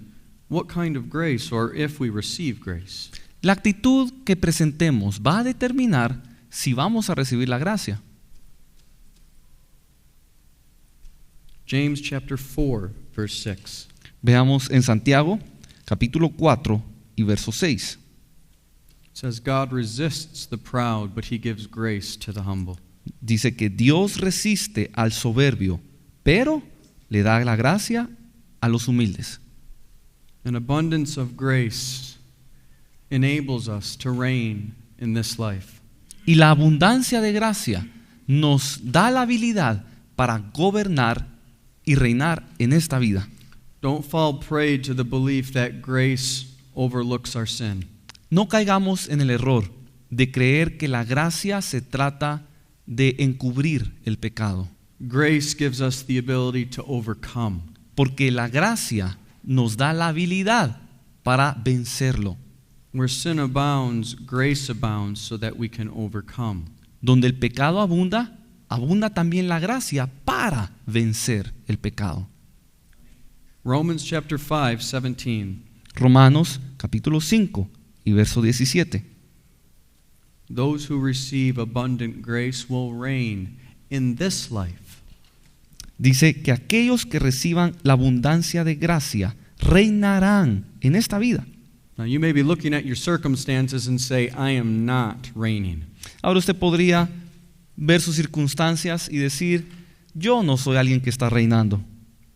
[SPEAKER 1] what kind of grace or if we receive grace.
[SPEAKER 2] La actitud que presentemos va a determinar si vamos a recibir la gracia.
[SPEAKER 1] James chapter 4, verse 6.
[SPEAKER 2] Veamos en Santiago, capítulo 4 y verso 6.
[SPEAKER 1] It says, God resists the proud, but he gives grace to the humble.
[SPEAKER 2] Dice que Dios resiste al soberbio, pero le da la gracia a los humildes.
[SPEAKER 1] An abundance of grace enables us to reign in this life.
[SPEAKER 2] Y la abundancia de gracia nos da la habilidad para gobernar y reinar en esta vida.
[SPEAKER 1] Don't fall prey to the belief that grace overlooks our sin.
[SPEAKER 2] No caigamos en el error de creer que la gracia se trata de encubrir el pecado,
[SPEAKER 1] Grace gives us the ability to overcome.
[SPEAKER 2] porque la gracia nos da la habilidad para vencerlo.
[SPEAKER 1] Where sin abounds, grace abounds so that we can overcome.
[SPEAKER 2] Donde el pecado abunda, abunda también la gracia para vencer el pecado.
[SPEAKER 1] Romans chapter 5, 17.
[SPEAKER 2] Romanos capítulo 5 y verso 17.
[SPEAKER 1] Those who receive abundant grace will reign in this life.
[SPEAKER 2] Dice que aquellos que reciban la abundancia de gracia reinarán en esta vida.
[SPEAKER 1] Now you may be looking at your circumstances and say, I am not reigning.
[SPEAKER 2] Ahora usted podría ver sus circunstancias y decir, yo no soy alguien que está reinando.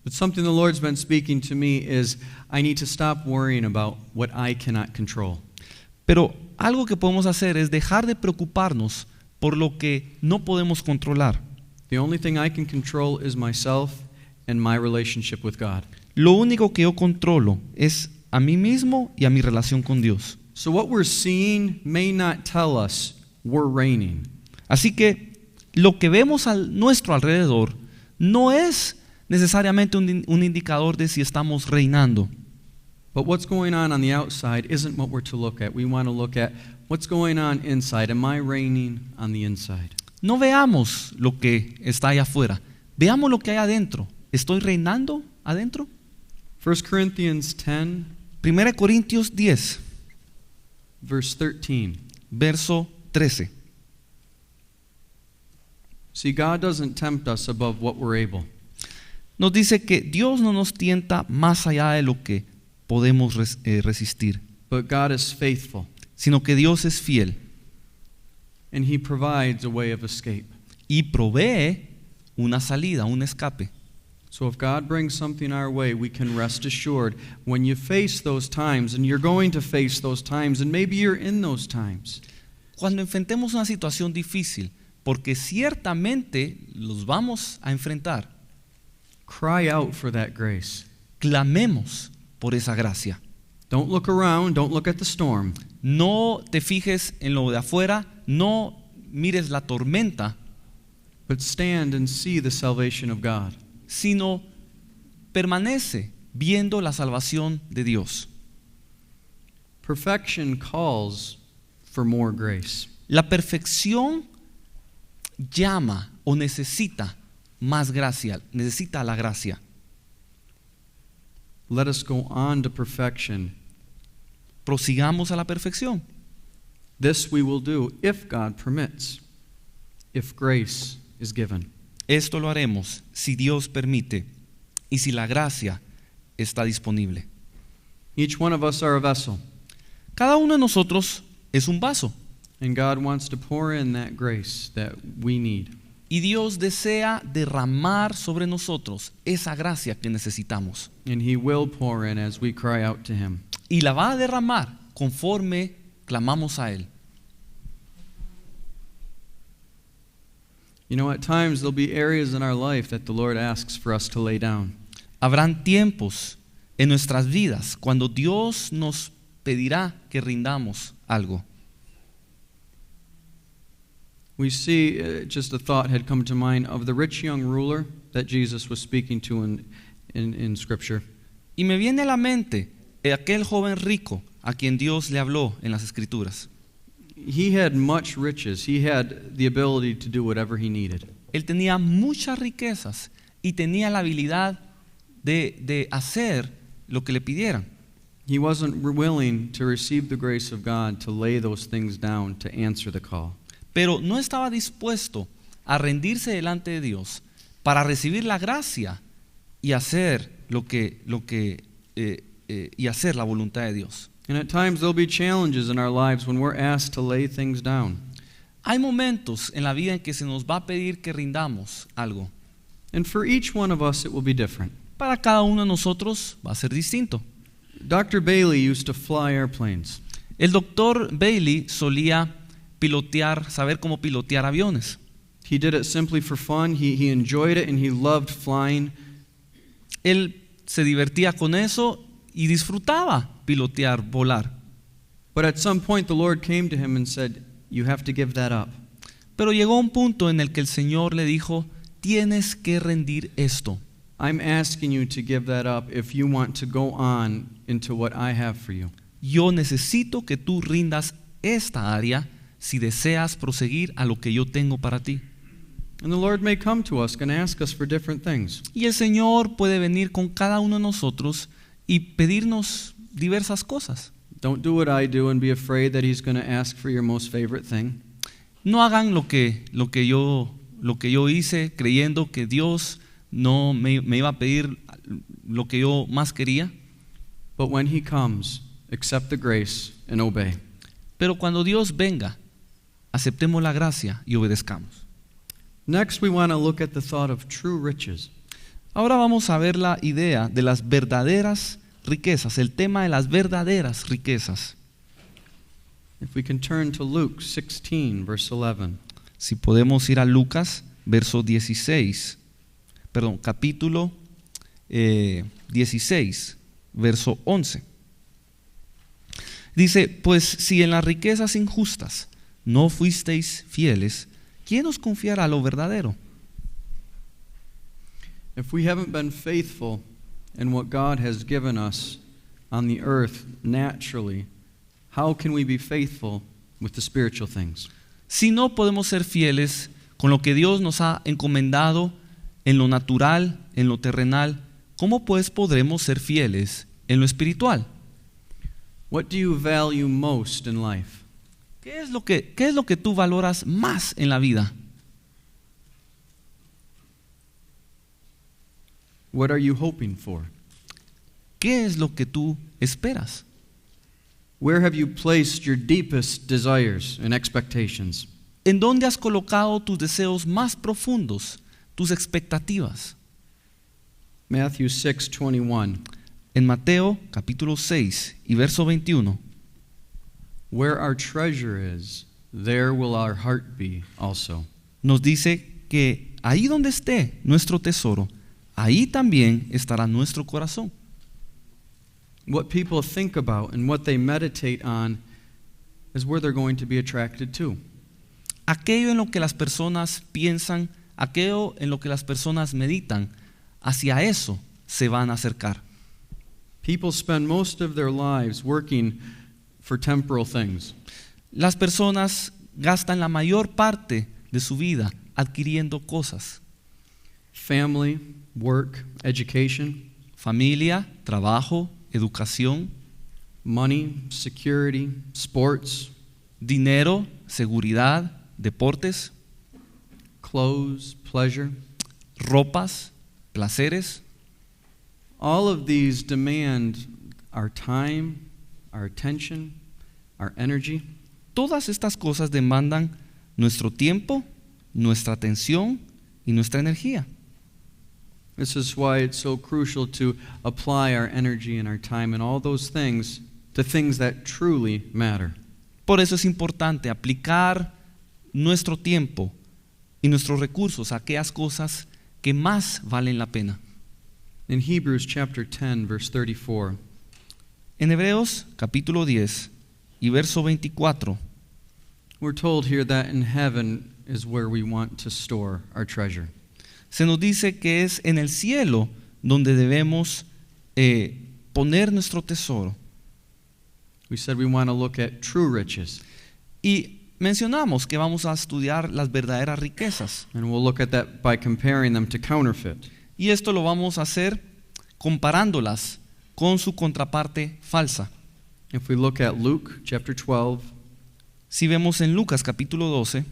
[SPEAKER 1] But something the Lord's been speaking to me is I need to stop worrying about what I cannot control.
[SPEAKER 2] Pero algo que podemos hacer es dejar de preocuparnos por lo que no podemos controlar.
[SPEAKER 1] The only thing I can control is myself and my relationship with God.
[SPEAKER 2] Lo único que yo controlo es a mí mismo y a mi relación con Dios.
[SPEAKER 1] So what we're seeing may not tell us we're reigning.
[SPEAKER 2] Así que lo que vemos a nuestro alrededor no es necesariamente un indicador de si estamos reinando.
[SPEAKER 1] But what's going on the outside isn't what we're to look at. We want to look at what's going on inside. Am I reigning on the inside?
[SPEAKER 2] No veamos lo que está allá afuera, veamos lo que hay adentro. ¿Estoy reinando adentro?
[SPEAKER 1] 1 Corinthians 10,
[SPEAKER 2] 1 Corintios 10,
[SPEAKER 1] verse 13.
[SPEAKER 2] verso 13.
[SPEAKER 1] See, God doesn't tempt us above what we're able.
[SPEAKER 2] Nos dice que Dios no nos tienta más allá de lo que podemos resistir,
[SPEAKER 1] But God is faithful,
[SPEAKER 2] sino que Dios es fiel
[SPEAKER 1] and He provides a way of escape.
[SPEAKER 2] y provee una salida, un escape.
[SPEAKER 1] So if God brings something our way, we can rest assured when you face those times, and you're going to face those times, and maybe you're in those times.
[SPEAKER 2] Cuando enfrentemos una situación difícil, porque ciertamente los vamos a enfrentar,
[SPEAKER 1] Cry out for that grace.
[SPEAKER 2] Clamemos por esa gracia.
[SPEAKER 1] Don't look around, don't look at the storm.
[SPEAKER 2] No te fijes en lo de afuera, no mires la tormenta,
[SPEAKER 1] But stand and see the salvation of God.
[SPEAKER 2] sino permanece viendo la salvación de Dios.
[SPEAKER 1] Perfection calls for more grace.
[SPEAKER 2] La perfección llama o necesita más gracia, necesita la gracia.
[SPEAKER 1] Let us go on to perfection.
[SPEAKER 2] Prosigamos a la perfección.
[SPEAKER 1] This we will do if God permits, if grace is given.
[SPEAKER 2] Esto lo haremos si Dios permite y si la gracia está disponible.
[SPEAKER 1] Each one of us are a vessel,
[SPEAKER 2] Cada uno de nosotros es un vaso
[SPEAKER 1] and God wants to pour in that grace that we need.
[SPEAKER 2] y Dios desea derramar sobre nosotros esa gracia que necesitamos.
[SPEAKER 1] And He will pour in as we cry out to Him.
[SPEAKER 2] Y la va a derramar conforme clamamos a Él.
[SPEAKER 1] You know, at times there'll be areas in our life that the Lord asks for us to lay down.
[SPEAKER 2] Habrán tiempos en nuestras vidas cuando Dios nos pedirá que rindamos algo.
[SPEAKER 1] We see, just a thought had come to mind of the rich young ruler that Jesus was speaking to in Scripture.
[SPEAKER 2] Y me viene a la mente aquel joven rico a quien Dios le habló en las Escrituras.
[SPEAKER 1] He had much riches. He had the ability to do whatever he needed.
[SPEAKER 2] Él tenía muchas riquezas y tenía la habilidad de hacer lo que le pidieran.
[SPEAKER 1] He wasn't willing to receive the grace of God to lay those things down to answer the call.
[SPEAKER 2] Pero no estaba dispuesto a rendirse delante de Dios para recibir la gracia y hacer y hacer la voluntad de Dios.
[SPEAKER 1] And at times there'll be challenges in our lives when we're asked to lay things down.
[SPEAKER 2] Hay momentos en la vida en que se nos va a pedir que rindamos algo.
[SPEAKER 1] And for each one of us it will be different.
[SPEAKER 2] Para cada uno de nosotros va a ser distinto.
[SPEAKER 1] Dr. Bailey used to fly airplanes.
[SPEAKER 2] El doctor Bailey solía saber cómo pilotear aviones.
[SPEAKER 1] He did it simply for fun. He enjoyed it and he loved flying.
[SPEAKER 2] Él se divertía con eso y disfrutaba pilotear, volar.
[SPEAKER 1] But at some point the Lord came to him and said, "You have to give that up."
[SPEAKER 2] Pero llegó un punto en el que el Señor le dijo, tienes que rendir esto.
[SPEAKER 1] I'm asking you to give that up if you want to go on into what I have for you.
[SPEAKER 2] Yo necesito que tú rindas esta área si deseas proseguir a lo que yo tengo para ti.
[SPEAKER 1] And the Lord may come to us and ask us for different things.
[SPEAKER 2] Y el Señor puede venir con cada uno de nosotros y pedirnos diversas cosas.
[SPEAKER 1] Don't do what I do and be afraid that He's going to ask for your most favorite thing.
[SPEAKER 2] No hagan lo que yo hice creyendo que Dios no me iba a pedir lo que yo más quería.
[SPEAKER 1] But when He comes, accept the grace and obey.
[SPEAKER 2] Pero cuando Dios venga, aceptemos la gracia y obedezcamos.
[SPEAKER 1] Next, we want to look at the thought of true riches.
[SPEAKER 2] Ahora vamos a ver la idea de las verdaderas riquezas, el tema de las verdaderas riquezas.
[SPEAKER 1] If we can turn to Luke 16, verse 11.
[SPEAKER 2] Si podemos ir a Lucas, capítulo 16, verso 11. Dice, pues si en las riquezas injustas no fuisteis fieles, ¿quién os confiará lo verdadero?
[SPEAKER 1] If we haven't been faithful in what God has given us on the earth naturally, how can we be faithful with the spiritual things?
[SPEAKER 2] Si no podemos ser fieles con lo que Dios nos ha encomendado en lo natural, en lo terrenal, ¿cómo pues podremos ser fieles en lo espiritual?
[SPEAKER 1] What do you value most in life?
[SPEAKER 2] ¿Qué es lo que tú valoras más en la vida?
[SPEAKER 1] What are you hoping for?
[SPEAKER 2] ¿Qué es lo que tú esperas?
[SPEAKER 1] Where have you placed your deepest desires and expectations?
[SPEAKER 2] ¿En dónde has colocado tus deseos más profundos, tus expectativas?
[SPEAKER 1] Matthew 6:21.
[SPEAKER 2] En Mateo capítulo 6 y verso 21.
[SPEAKER 1] Where our treasure is, there will our heart be also.
[SPEAKER 2] Nos dice que ahí donde esté nuestro tesoro, ahí también estará nuestro corazón.
[SPEAKER 1] What people think about and what they meditate on is where they're going to be attracted to.
[SPEAKER 2] Aquello en lo que las personas piensan, aquello en lo que las personas meditan, hacia eso se van a acercar.
[SPEAKER 1] People spend most of their lives working for temporal things.
[SPEAKER 2] Las personas gastan la mayor parte de su vida adquiriendo cosas.
[SPEAKER 1] Family, work, education,
[SPEAKER 2] Familia, trabajo, educación,
[SPEAKER 1] money, security, sports,
[SPEAKER 2] dinero, seguridad, deportes,
[SPEAKER 1] clothes, pleasure.
[SPEAKER 2] ropas, placeres.
[SPEAKER 1] All of these demand our time, our attention, our energy.
[SPEAKER 2] Todas estas cosas demandan nuestro tiempo, nuestra atención y nuestra energía.
[SPEAKER 1] This is why it's so crucial to apply our energy and our time and all those things to things that truly matter.
[SPEAKER 2] Por eso es importante aplicar nuestro tiempo y nuestros recursos a aquellas cosas que más valen la pena.
[SPEAKER 1] In Hebrews chapter 10, verse 34,
[SPEAKER 2] En Hebreos capítulo 10 y verso 24
[SPEAKER 1] we're told here that in heaven is where we want to store our treasure.
[SPEAKER 2] se nos dice que es en el cielo donde debemos poner nuestro tesoro.
[SPEAKER 1] We said we want to look at true riches,
[SPEAKER 2] Y mencionamos que vamos a estudiar las verdaderas riquezas.
[SPEAKER 1] and we'll look at that by comparing them to counterfeit.
[SPEAKER 2] Y esto lo vamos a hacer comparándolas con su contraparte falsa.
[SPEAKER 1] If we look at Luke chapter 12,
[SPEAKER 2] Si vemos en Lucas capítulo 12,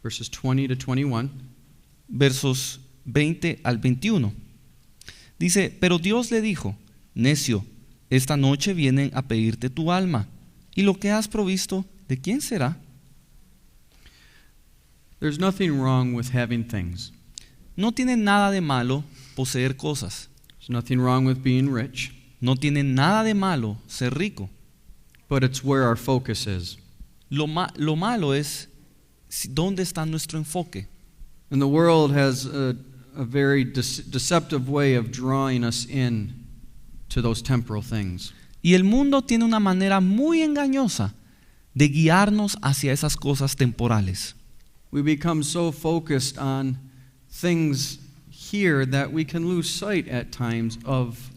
[SPEAKER 1] verses 20 to 21,
[SPEAKER 2] versos 20 al 21, dice, pero Dios le dijo, necio, esta noche vienen a pedirte tu alma, y lo que has provisto, ¿de quién será?
[SPEAKER 1] there's nothing wrong with having things.
[SPEAKER 2] No tiene nada de malo poseer cosas.
[SPEAKER 1] There's nothing wrong with being rich,
[SPEAKER 2] No tiene nada de malo ser rico.
[SPEAKER 1] but it's where our focus is.
[SPEAKER 2] Lo malo es dónde está nuestro enfoque.
[SPEAKER 1] And the world has a very deceptive way of drawing us in to those temporal things.
[SPEAKER 2] Y el mundo tiene una manera muy engañosa de guiarnos hacia esas cosas temporales.
[SPEAKER 1] We become so focused on things here that we can lose sight at times of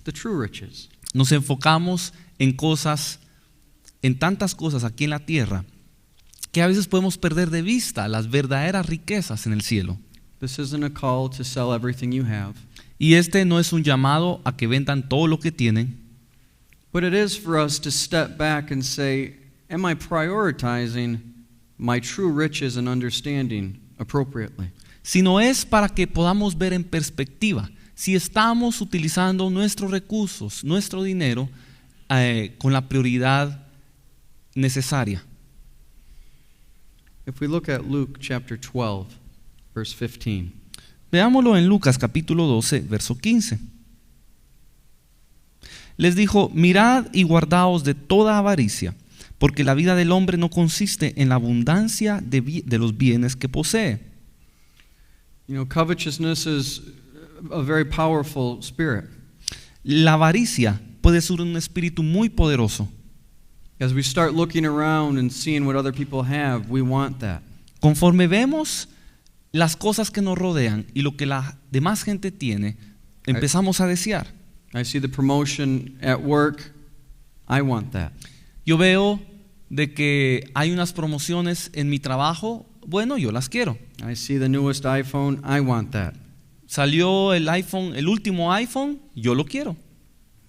[SPEAKER 1] the true riches.
[SPEAKER 2] Nos enfocamos en cosas, en tantas cosas aquí en la tierra, que a veces podemos perder de vista las verdaderas riquezas en el cielo.
[SPEAKER 1] This isn't a call to sell everything you have,
[SPEAKER 2] Y este no es un llamado a que vendan todo lo que tienen,
[SPEAKER 1] but it is for us to step back and say, am I prioritizing my true riches and understanding appropriately?
[SPEAKER 2] sino es para que podamos ver en perspectiva si estamos utilizando nuestros recursos, nuestro dinero, con la prioridad necesaria.
[SPEAKER 1] If we look at Luke chapter 12, verse 15,
[SPEAKER 2] Veámoslo en Lucas capítulo 12, verso 15. Les dijo, mirad y guardaos de toda avaricia, porque la vida del hombre no consiste en la abundancia de los bienes que posee.
[SPEAKER 1] you know, covetousness is a very powerful spirit.
[SPEAKER 2] La avaricia puede ser un espíritu muy poderoso.
[SPEAKER 1] As we start looking around and seeing what other people have, we want that.
[SPEAKER 2] Conforme vemos las cosas que nos rodean y lo que la demás gente tiene, empezamos a desear.
[SPEAKER 1] I see the promotion at work, I want that.
[SPEAKER 2] Yo veo de que hay unas promociones en mi trabajo, bueno, yo las quiero.
[SPEAKER 1] I see the newest iPhone, I want that.
[SPEAKER 2] Salió el iPhone, el último iPhone, yo lo quiero.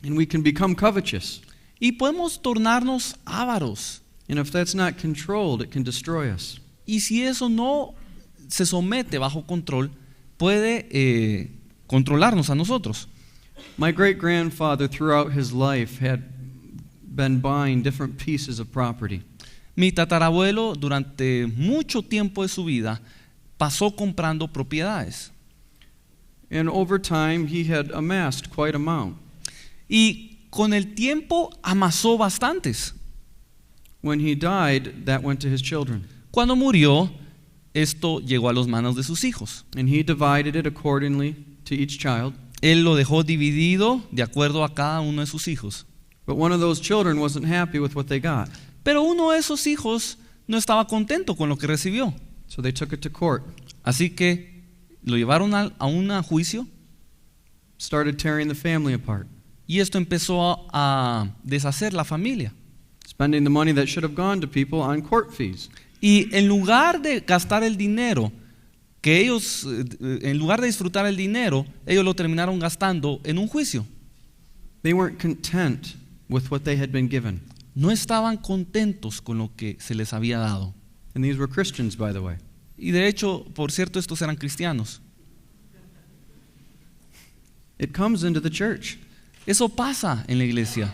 [SPEAKER 1] And we can become covetous.
[SPEAKER 2] Y podemos tornarnos ávaros.
[SPEAKER 1] And if that's not controlled, it can destroy us.
[SPEAKER 2] Y si eso no se somete bajo control, puede controlarnos a nosotros.
[SPEAKER 1] My great-grandfather throughout his life had been buying different pieces of property.
[SPEAKER 2] Mi tatarabuelo durante mucho tiempo de su vida pasó comprando propiedades.
[SPEAKER 1] And over time, he had amassed quite an amount.
[SPEAKER 2] Y con el tiempo amasó bastantes.
[SPEAKER 1] When he died, that went to his children.
[SPEAKER 2] Cuando murió, esto llegó a las manos de sus hijos.
[SPEAKER 1] and he divided it accordingly to each child.
[SPEAKER 2] Él lo dejó dividido de acuerdo a cada uno de sus hijos.
[SPEAKER 1] But one of those children wasn't happy with what they got,
[SPEAKER 2] Pero uno de esos hijos no estaba contento con lo que recibió.
[SPEAKER 1] so they took it to court,
[SPEAKER 2] Así que lo llevaron a un juicio
[SPEAKER 1] started tearing the family apart,
[SPEAKER 2] y esto empezó a deshacer la familia.
[SPEAKER 1] spending the money that should have gone to people on court fees.
[SPEAKER 2] Y en lugar de gastar el dinero que ellos, en lugar de disfrutar el dinero, ellos lo terminaron gastando en un juicio.
[SPEAKER 1] They weren't content with what they had been given.
[SPEAKER 2] No estaban contentos con lo que se les había dado.
[SPEAKER 1] And these were Christians, by the way.
[SPEAKER 2] Y de hecho, por cierto, estos eran cristianos.
[SPEAKER 1] It comes into the church.
[SPEAKER 2] Eso pasa en la iglesia.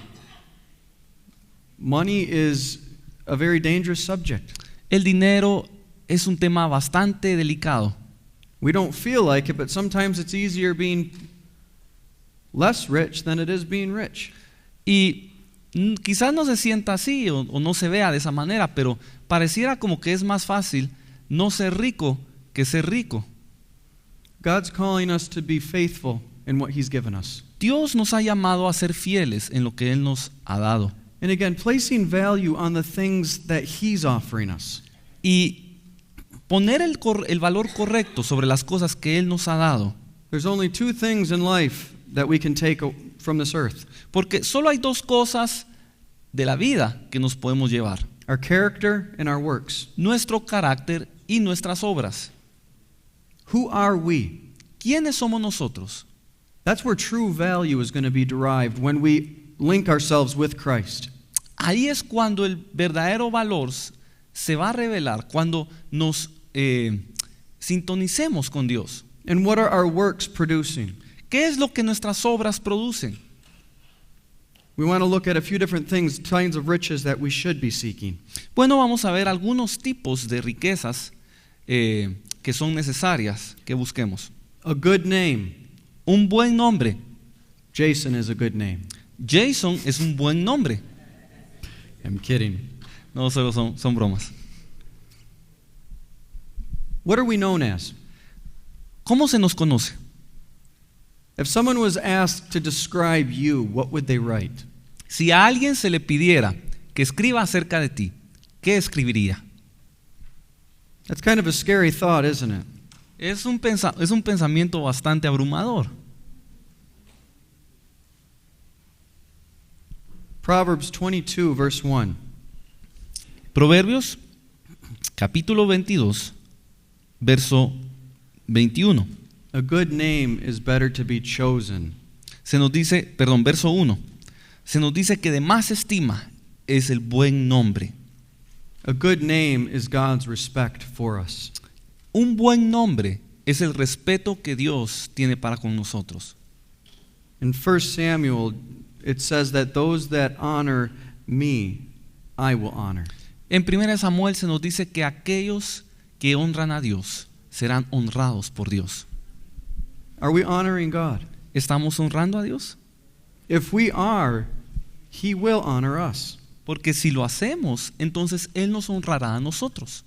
[SPEAKER 1] Money is a very dangerous subject.
[SPEAKER 2] El dinero es un tema bastante delicado.
[SPEAKER 1] We don't feel like it, but sometimes it's easier being less rich than it is being rich.
[SPEAKER 2] Y quizás no se sienta así o no se vea de esa manera, pero pareciera como que es más fácil no ser rico que ser rico.
[SPEAKER 1] God's calling us to be faithful in what He's given us.
[SPEAKER 2] Dios nos ha llamado a ser fieles en lo que Él nos ha dado.
[SPEAKER 1] And again, placing value on the things that He's offering us.
[SPEAKER 2] Y poner el valor correcto sobre las cosas que Él nos ha dado.
[SPEAKER 1] There's only two things in life that we can take from this earth:
[SPEAKER 2] Porque solo hay dos cosas de la vida que nos podemos llevar:
[SPEAKER 1] our character and our works.
[SPEAKER 2] nuestro carácter y nuestras obras.
[SPEAKER 1] Who are we?
[SPEAKER 2] ¿Quiénes somos nosotros?
[SPEAKER 1] That's where true value is going to be derived when we link ourselves with Christ.
[SPEAKER 2] Ahí es cuando el verdadero valor se va a revelar, cuando nos sintonicemos con Dios.
[SPEAKER 1] And what are our works producing?
[SPEAKER 2] ¿Qué es lo que nuestras obras producen?
[SPEAKER 1] We want to look at a few different things, kinds of riches that we should be seeking.
[SPEAKER 2] Bueno, vamos a ver algunos tipos de riquezas que son necesarias que busquemos.
[SPEAKER 1] A good name.
[SPEAKER 2] Un buen nombre.
[SPEAKER 1] Jason is a good name.
[SPEAKER 2] Jason es un buen nombre.
[SPEAKER 1] I'm kidding.
[SPEAKER 2] No, solo son bromas.
[SPEAKER 1] What are we known as?
[SPEAKER 2] ¿Cómo se nos conoce?
[SPEAKER 1] If someone was asked to describe you, what would they write?
[SPEAKER 2] Si a alguien se le pidiera que escriba acerca de ti, ¿qué escribiría?
[SPEAKER 1] That's kind of a scary thought, isn't it?
[SPEAKER 2] Es un pensamiento bastante abrumador.
[SPEAKER 1] Proverbs 22, verse 1.
[SPEAKER 2] Proverbios, capítulo 22, verso 21.
[SPEAKER 1] A good name is better to be chosen.
[SPEAKER 2] Verso 1. Se nos dice que de más estima es el buen nombre.
[SPEAKER 1] A good name is God's respect for us.
[SPEAKER 2] Un buen nombre es el respeto que Dios tiene para con nosotros.
[SPEAKER 1] In 1 Samuel, it says that those that honor me, I will honor.
[SPEAKER 2] En 1 Samuel se nos dice que aquellos que honran a Dios serán honrados por Dios.
[SPEAKER 1] Are we honoring God?
[SPEAKER 2] ¿Estamos honrando a Dios?
[SPEAKER 1] If we are, He will honor us.
[SPEAKER 2] Porque si lo hacemos, entonces Él nos honrará a nosotros.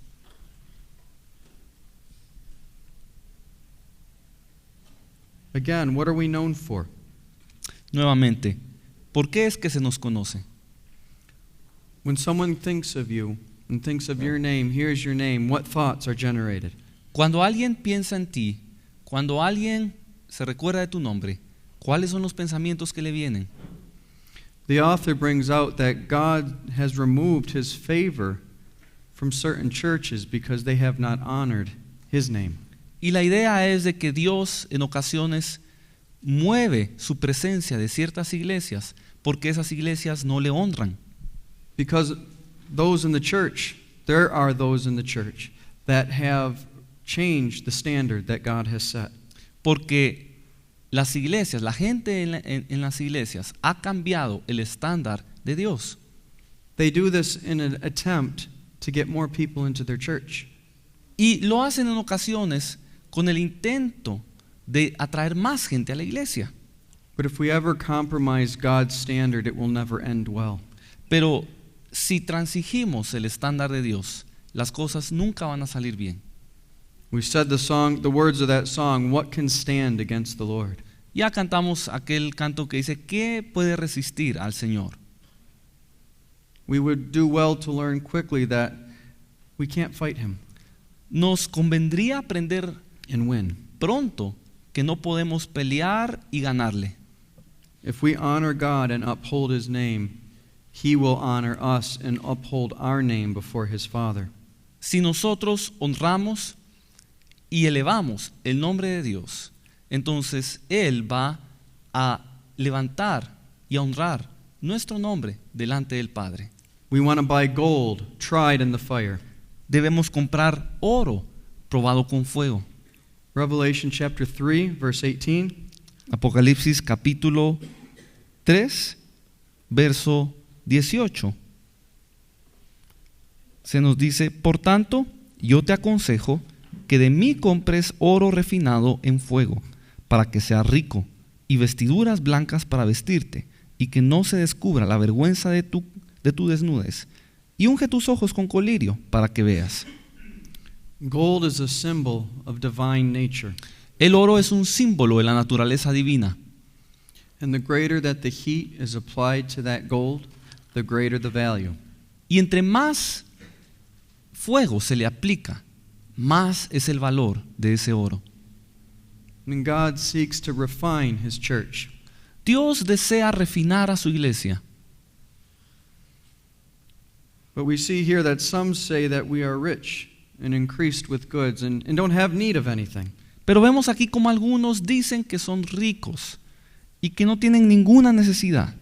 [SPEAKER 1] Again, what are we known for?
[SPEAKER 2] Nuevamente, ¿por qué es que se nos conoce?
[SPEAKER 1] When someone thinks of you and thinks of your name, here's your name, what thoughts are generated?
[SPEAKER 2] Cuando alguien piensa en ti, cuando alguien se recuerda de tu nombre, ¿cuáles son los pensamientos que le vienen?
[SPEAKER 1] The author brings out that God has removed His favor from certain churches because they have not honored His name.
[SPEAKER 2] Y la idea es de que Dios en ocasiones mueve su presencia de ciertas iglesias porque esas iglesias no le honran.
[SPEAKER 1] Because those in the church, there are those in the church that have changed the standard that God has set.
[SPEAKER 2] Porque las iglesias, la gente en las iglesias ha cambiado el estándar de Dios.
[SPEAKER 1] They do this in an attempt to get more people into their church.
[SPEAKER 2] Y lo hacen en ocasiones con el intento de atraer más gente a la iglesia.
[SPEAKER 1] But if we ever compromise God's standard, it will never end well.
[SPEAKER 2] Pero si transigimos el estándar de Dios, las cosas nunca van a salir bien.
[SPEAKER 1] We said the words of that song, what can stand against the Lord?
[SPEAKER 2] Ya cantamos aquel canto que dice, ¿qué puede resistir al Señor?
[SPEAKER 1] We would do well to learn quickly that we can't fight him
[SPEAKER 2] Nos convendría aprender
[SPEAKER 1] and win.
[SPEAKER 2] pronto que no podemos pelear y ganarle.
[SPEAKER 1] If we honor God and uphold his name, he will honor us and uphold our name before his Father.
[SPEAKER 2] Si nosotros honramos y elevamos el nombre de Dios, entonces Él va a levantar y a honrar nuestro nombre delante del Padre.
[SPEAKER 1] We want to buy gold tried in the fire.
[SPEAKER 2] Debemos comprar oro probado con fuego.
[SPEAKER 1] Revelation chapter 3, verse 18.
[SPEAKER 2] Apocalipsis capítulo 3, verso 18. Se nos dice, por tanto, yo te aconsejo que de mí compres oro refinado en fuego, para que seas rico, y vestiduras blancas para vestirte, y que no se descubra la vergüenza de tu desnudez, y unge tus ojos con colirio para que veas.
[SPEAKER 1] Gold is a symbol of divine nature.
[SPEAKER 2] El oro es un símbolo de la naturaleza divina,
[SPEAKER 1] And the greater that the heat is applied to that gold, the greater the value.
[SPEAKER 2] y entre más fuego se le aplica, más es el valor de ese oro.
[SPEAKER 1] And God seeks to refine his church.
[SPEAKER 2] Dios desea refinar a su iglesia,
[SPEAKER 1] But we see here that some say that we are rich and increased with goods and don't have need of anything.
[SPEAKER 2] pero vemos aquí como algunos dicen que son ricos y que no tienen ninguna necesidad.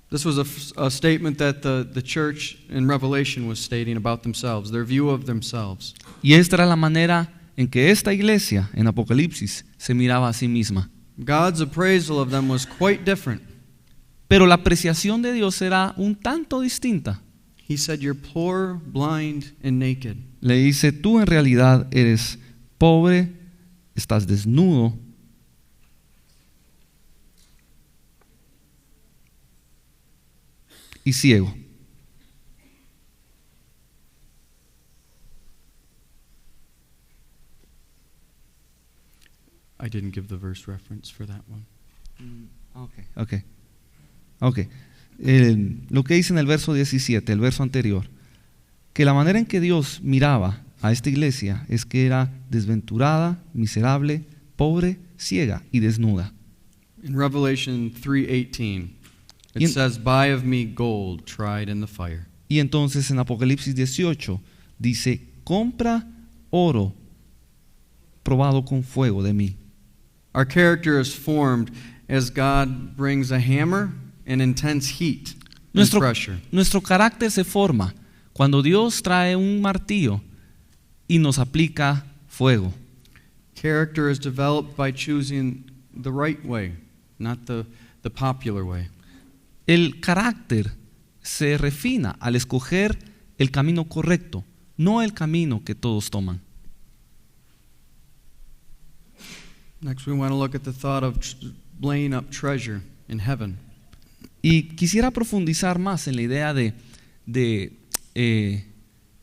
[SPEAKER 1] This was a statement that the church in Revelation was stating about themselves, their view of themselves.
[SPEAKER 2] Y esta era la manera en que esta iglesia en Apocalipsis se miraba a sí misma.
[SPEAKER 1] God's appraisal of them was quite different.
[SPEAKER 2] Pero la apreciación de Dios era un tanto distinta.
[SPEAKER 1] He said, "You're poor, blind, and naked."
[SPEAKER 2] Le dice, tú en realidad eres pobre, estás desnudo y ciego.
[SPEAKER 1] I didn't give the verse reference for that one.
[SPEAKER 2] Ok. Lo que dice en el verso 17, el verso anterior, que la manera en que Dios miraba a esta iglesia es que era desventurada, miserable, pobre, ciega y desnuda.
[SPEAKER 1] In Revelation 3:18, it
[SPEAKER 2] In-
[SPEAKER 1] says, "Buy of me gold tried in the fire."
[SPEAKER 2] Y entonces en Apocalipsis 18 dice, compra oro probado con fuego de mí.
[SPEAKER 1] Our character is formed as God brings a hammer and intense heat and
[SPEAKER 2] Nuestro,
[SPEAKER 1] pressure.
[SPEAKER 2] nuestro carácter se forma cuando Dios trae un martillo y nos aplica fuego.
[SPEAKER 1] Character is developed by choosing the right way, not the popular way.
[SPEAKER 2] El carácter se refina al escoger el camino correcto, no el camino que todos toman.
[SPEAKER 1] Next, we want to look at the thought of laying up treasure in heaven.
[SPEAKER 2] Y quisiera profundizar más en la idea de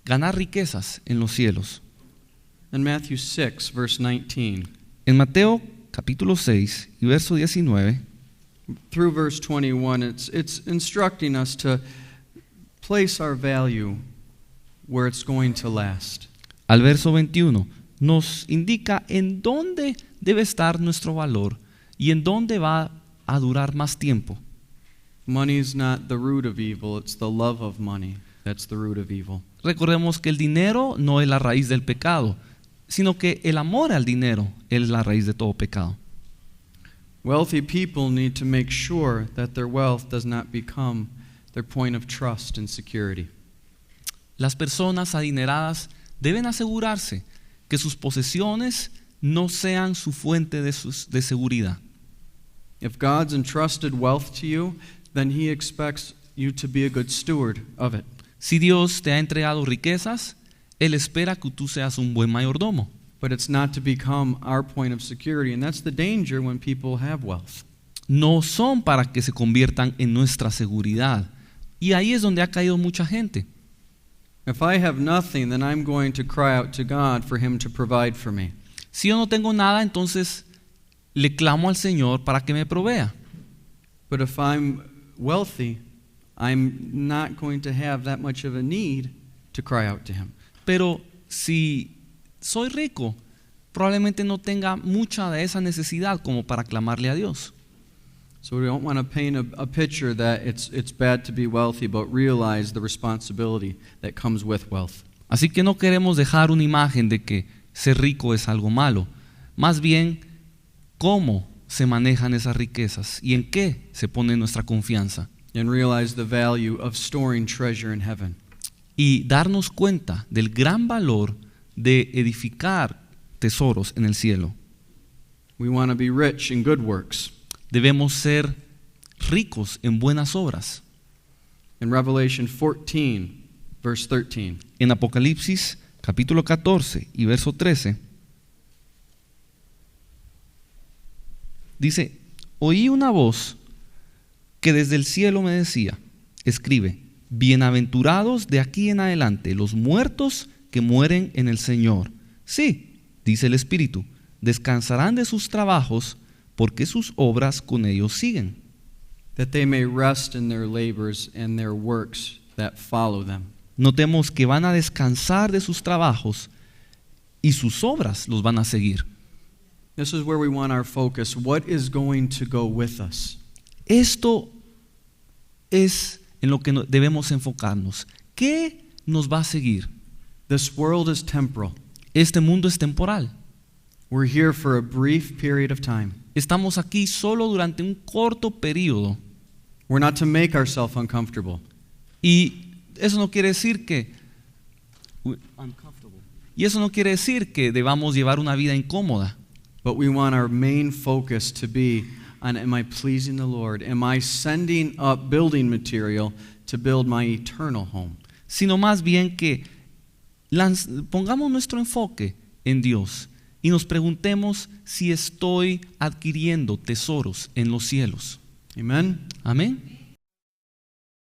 [SPEAKER 2] ganar riquezas en los cielos.
[SPEAKER 1] In Matthew 6, verse 19,
[SPEAKER 2] En Mateo capítulo 6 y verso 19,
[SPEAKER 1] through verse 21, it's instructing us to place our value where it's going to last.
[SPEAKER 2] al verso 21, nos indica en dónde debe estar nuestro valor y en dónde va a durar más tiempo.
[SPEAKER 1] Money is not the root of evil, it's the love of money that's the root of evil.
[SPEAKER 2] Recordemos que el dinero no es la raíz del pecado, sino que el amor al dinero es la raíz de todo pecado.
[SPEAKER 1] Wealthy people need to make sure that their wealth does not become their point of trust and security.
[SPEAKER 2] Las personas adineradas deben asegurarse que sus posesiones no sean su fuente de seguridad.
[SPEAKER 1] If God's entrusted wealth to you, then He expects you to be a good steward of it.
[SPEAKER 2] Si Dios te ha entregado riquezas, Él espera que tú seas un buen mayordomo.
[SPEAKER 1] But it's not to become our point of security, and that's the danger when people have wealth.
[SPEAKER 2] No son para que se conviertan en nuestra seguridad. Y ahí es donde ha caído mucha gente.
[SPEAKER 1] If I have nothing, then I'm going to cry out to God for Him to provide for me.
[SPEAKER 2] Si yo no tengo nada, entonces le clamo al Señor para que me provea.
[SPEAKER 1] But if I'm wealthy, I'm not going to have that much of a need to cry out to Him.
[SPEAKER 2] Pero si soy rico, probablemente no tenga mucha de esa necesidad como para clamarle a Dios.
[SPEAKER 1] So we don't want to paint a picture that it's bad to be wealthy, but realize the responsibility that comes with wealth.
[SPEAKER 2] Así que no queremos dejar una imagen de que ser rico es algo malo. Más bien, cómo se manejan esas riquezas y en qué se pone nuestra confianza.
[SPEAKER 1] And realize the value of storing treasure in heaven.
[SPEAKER 2] Y darnos cuenta del gran valor de edificar tesoros en el cielo.
[SPEAKER 1] We want to be rich in good works.
[SPEAKER 2] Debemos ser ricos en buenas obras.
[SPEAKER 1] In Revelation 14, verse 13,
[SPEAKER 2] En Apocalipsis capítulo 14 y verso 13 dice: oí una voz que desde el cielo me decía, escribe, bienaventurados de aquí en adelante los muertos que mueren en el Señor. Sí, dice el Espíritu, descansarán de sus trabajos porque sus obras con ellos siguen.
[SPEAKER 1] that they may rest in their labors and their works that follow them.
[SPEAKER 2] Notemos que van a descansar de sus trabajos y sus obras los van a seguir.
[SPEAKER 1] This is where we want our focus. What is going to go with us?
[SPEAKER 2] Esto es en lo que debemos enfocarnos. ¿Qué nos va a seguir?
[SPEAKER 1] This world is temporal.
[SPEAKER 2] Este mundo es temporal.
[SPEAKER 1] We're here for a brief period of time.
[SPEAKER 2] Estamos aquí solo durante un corto periodo.
[SPEAKER 1] We're not to make ourselves uncomfortable.
[SPEAKER 2] Y eso no quiere decir que debamos llevar una vida incómoda.
[SPEAKER 1] But we want our main focus to be on, am I pleasing the Lord? Am I sending up building material to build my eternal home?
[SPEAKER 2] Sino más bien que pongamos nuestro enfoque en Dios y nos preguntemos si estoy adquiriendo tesoros en los cielos.
[SPEAKER 1] Amen?
[SPEAKER 2] Amén.